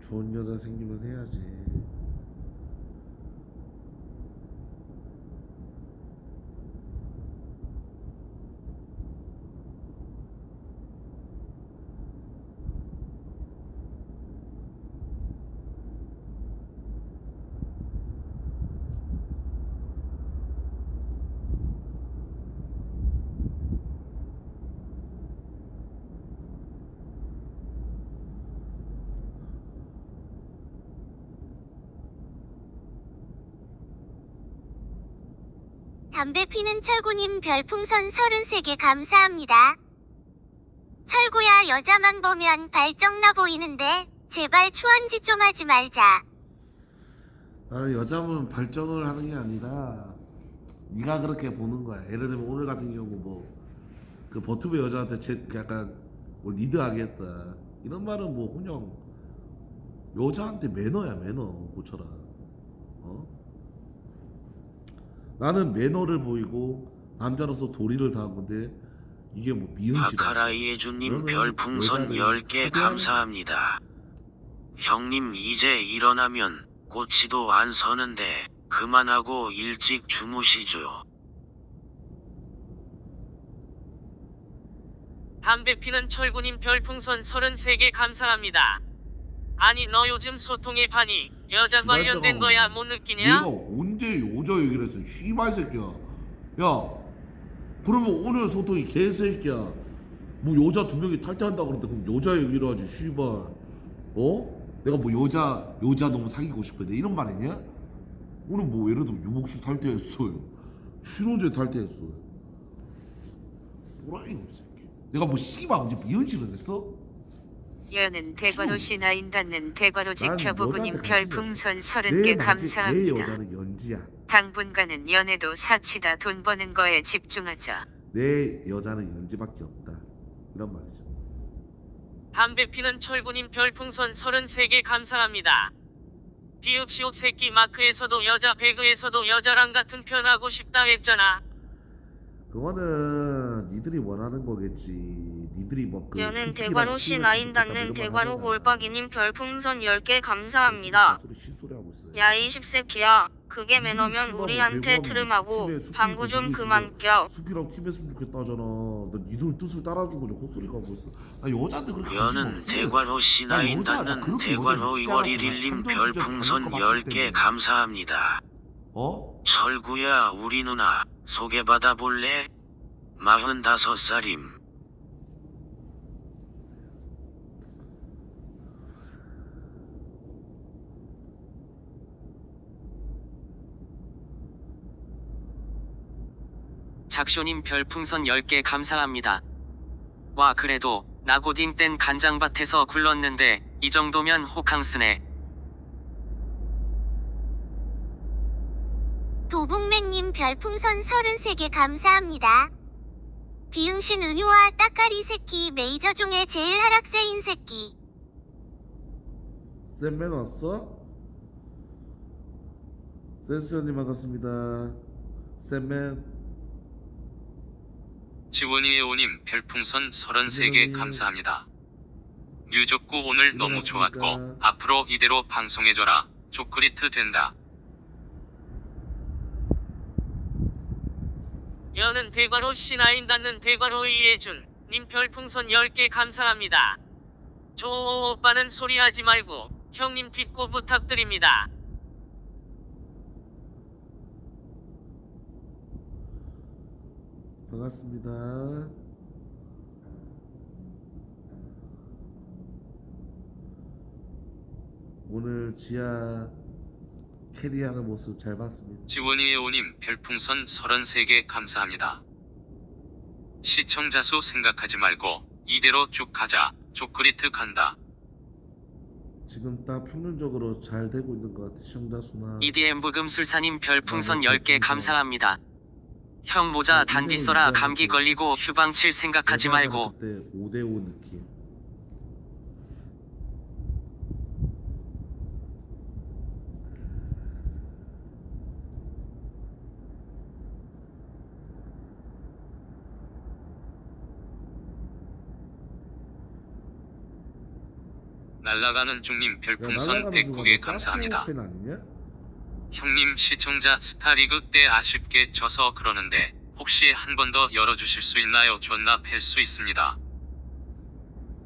좋은 여자 생기면 해야지. 담배 피는 철구님 별풍선 33개 감사합니다. 철구야 여자만 보면 발정나 보이는데 제발 추한지 좀 하지 말자. 나는 여자면 발전을 하는 게 아니라 네가 그렇게 보는 거야. 예를 들면 오늘 같은 경우 뭐 그 버튜브 여자한테 약간 뭐 리드하겠다 이런 말은 뭐 그냥 여자한테 매너야. 매너 고쳐라. 나는 매너를 보이고 남자로서 도리를 다한 건데 이게 뭐 미음이다. 바카라이에주님 별풍선 10개 감사합니다. 형님 이제 일어나면 꼬치도 안 서는데 그만하고 일찍 주무시죠. 담배 피는 철구님 별풍선 33개 감사합니다. 아니 너 요즘 소통의 반이 여자 관련된 거야 못 느끼냐? 내가 언제 여자 얘기를 했어? 씨발 새끼야. 야 그러면 오늘 소통이 개새끼야. 뭐 여자 2명이 탈퇴한다 그러는데 그럼 여자 얘기를 하지 씨발. 내가 뭐 여자 너무 사귀고 싶어 내 이런 말 했냐? 오늘 뭐 예를 들면 유목식 탈퇴했어요. 신호제 탈퇴했어요. 뭐라 이거 새끼. 내가 뭐 씨발 언제 미연식을 했어? 여는 대관호 시나인 닿는 대관호 지켜보고님 여자한테 별풍선 내 30개 내 감사합니다. 여자는 연지야. 당분간은 연애도 사치다 돈 버는 거에 집중하자. 내 여자는 연지밖에 없다. 이런 말이죠. 담배 피는 철구님 별풍선 33개 감사합니다. 비읍시옷 새끼 마크에서도 여자 배그에서도 여자랑 같은 편 하고 싶다 했잖아. 그거는 니들이 원하는 거겠지. 니들이 뭐그 여는 대관호 C9 닿는 대관호 골박이님 별풍선 10개 감사합니다. 야 이 십새끼야 그게 매너면 우리한테 트름하고 방구 좀 그만 껴. 수피랑 팀했으면 좋겠다 하잖아. 나 니들 뜻을 따라주고 저 헛소리가 하고 있어. 나 여자한테 그렇게 여는 대관호 C9 닿는 대관호 2월 1일님 별풍선 10개 감사합니다. 철구야 우리 누나 소개받아 볼래? 45살임. 작쇼님 별풍선 10개 감사합니다. 와 그래도 나고딩 땐 간장밭에서 굴렀는데 이 정도면 호캉스네. 도북맨님 별풍선 33개 감사합니다. 비응신 은유와 따까리 새끼 메이저 중에 제일 하락세인 새끼. 쌤맨 왔어? 센스님 반갑습니다. 쌤맨. 지원이에오님 별풍선 33개 감사합니다. 류족구 오늘 너무 좋았고 앞으로 이대로 방송해줘라. 조크리트 된다. 여는 대관호 C9 닿는 대관호 이예준 님 별풍선 10개 감사합니다. 조 오빠는 소리하지 말고 형님 뒷고 부탁드립니다. 반갑습니다. 오늘 지하 캐리하는 모습 잘 봤습니다. 지원이에오님 별풍선 33개 감사합니다. 시청자 수 생각하지 말고 이대로 쭉 가자. 조크리트 간다. 지금 딱 평균적으로 잘 되고 있는 것 같아. 시청자 수나. EDM 부금술사님 별풍선 10개 감사합니다. 형 모자 단디 써라. 감기 걸리고 휴방칠 생각하지 말고. 그때 5대5 느낌. 날라가는 중님 별풍선 109개 감사합니다. 형님 시청자 스타리그 때 아쉽게 져서 그러는데 혹시 한 번 더 열어주실 수 있나요? 존나 팰 수 있습니다.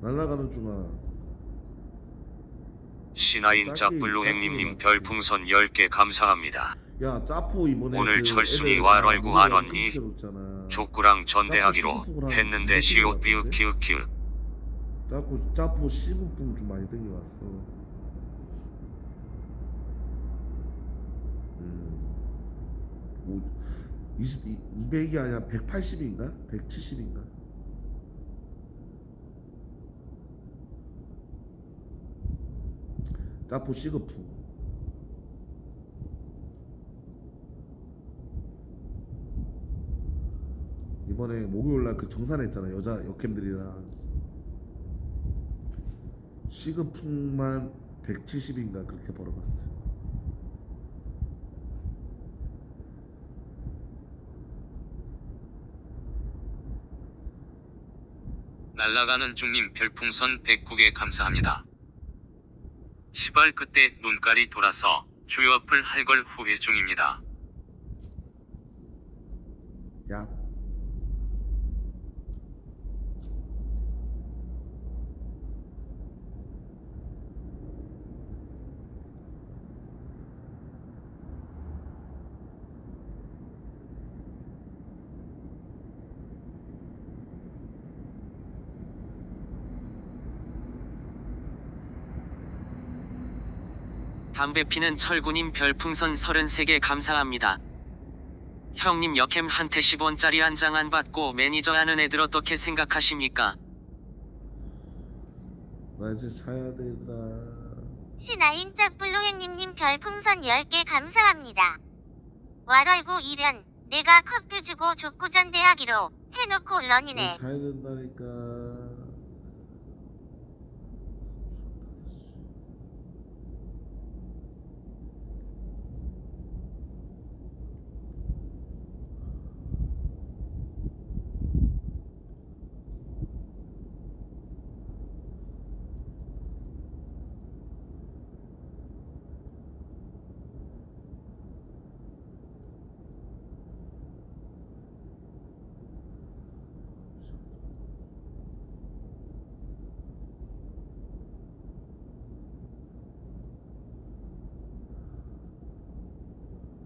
날라가는 중아. C9 짝블루행님님 별풍선 10개 감사합니다. 야 짜포 이번에 오늘 그 철순이 애들 왈왈구 안 왔니? 줬잖아. 족구랑 전대하기로 했는데 시옷 비읍 키읔 키읔. 짜포 시부품 좀 많이 땡겨왔어. 200이 아니라 180인가? 170인가? 짜포 시그프. 이번에 목요일날 그 정산했잖아, 여자 역캠들이랑. 시그프만 170인가 그렇게 벌어봤어. 날라가는 중님 별풍선 109개 감사합니다. 시발 그때 눈깔이 돌아서 주여플 할 걸 후회 중입니다. 야. 담배 피는 철구님 별풍선 33개 감사합니다. 형님 역캠한테 10원짜리 한 장 안 받고 매니저 하는 애들 어떻게 생각하십니까? 나 이제 자야 되더라. 신하인 짝블루행님님 별풍선 10개 감사합니다. 왈월구 1년 내가 컵뷰 주고 족구전 대하기로 해놓고 런이네. 자야 된다니까.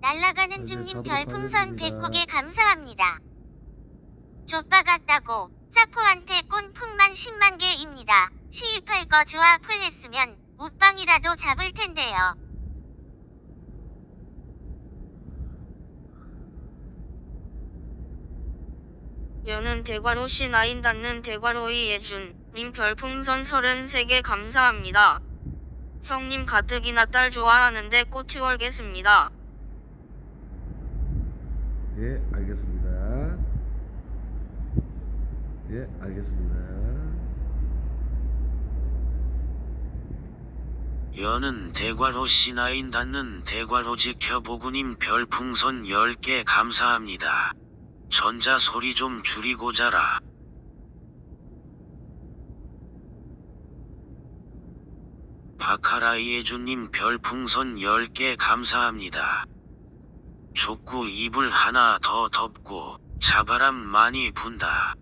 날라가는 네, 중님 자도록 별풍선 하겠습니다. 109개 감사합니다. 좆바 같다고 짜포한테 꼰풍만 10만 개입니다. 시입할 거 주아 풀했으면 웃방이라도 잡을 텐데요. 여는 대괄호 C9 닿는 대괄호의 예준 님 별풍선 33개 감사합니다. 형님 가뜩이나 딸 좋아하는데 꼬치 월겠습니다. 예, 알겠습니다. 예, 알겠습니다. 여는 대괄호 C9 닿는 대괄호 지켜보구님 별풍선 10개 감사합니다. 전자 소리 좀 줄이고 자라. 바카라이 예주님 별풍선 10개 감사합니다. 족구 이불 하나 더 덮고 자바람 많이 분다.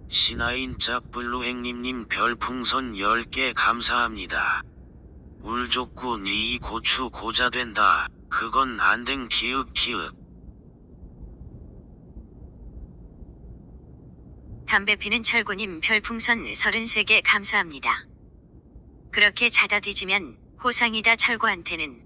신하인 짝블루행님님 별풍선 10개 감사합니다. 울족구 니 고추 고자 된다. 그건 안댕 키읔. 담배 피는 철구님 별풍선 33개 감사합니다. 그렇게 자다 뒤지면 호상이다 철구한테는.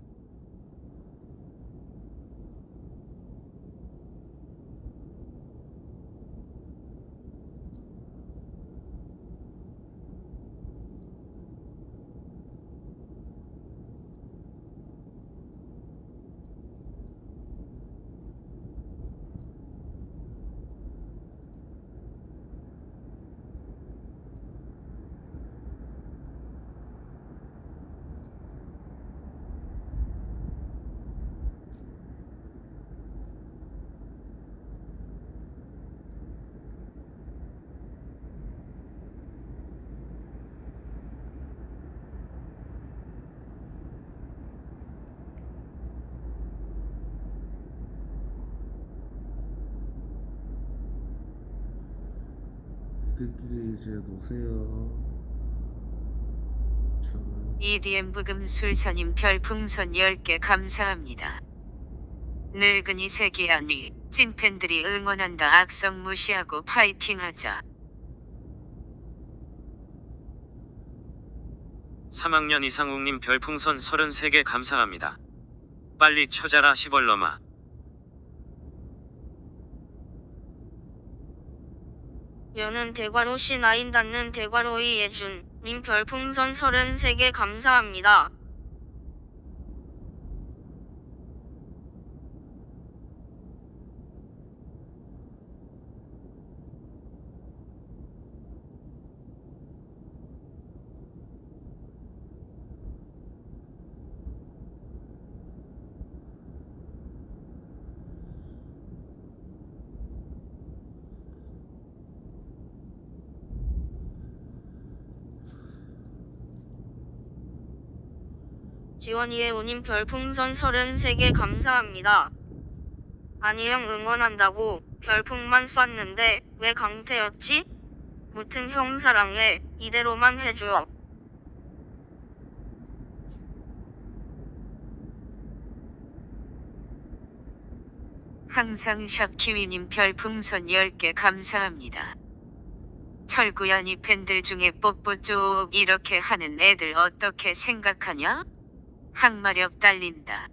니들끼리 이제 노세요. 저는 EDM 부금 술사님 별풍선 10개 감사합니다. 늙은이 새끼야니 찐팬들이 응원한다. 악성 무시하고 파이팅하자. 3학년 이상욱님 별풍선 33개 감사합니다. 빨리 쳐자라 시벌놈아. 여는 대관호 C9 닿는 대관호 이예준 님 별풍선 33개 감사합니다. 지원이의 우님 별풍선 33개 감사합니다. 아니 형 응원한다고 별풍만 쐈는데 왜 강태였지? 무튼 형 사랑해. 이대로만 해줘. 항상 샵키위님 별풍선 10개 감사합니다. 철구연이 팬들 중에 뽀뽀 쪽 이렇게 하는 애들 어떻게 생각하냐? 항마력 딸린다.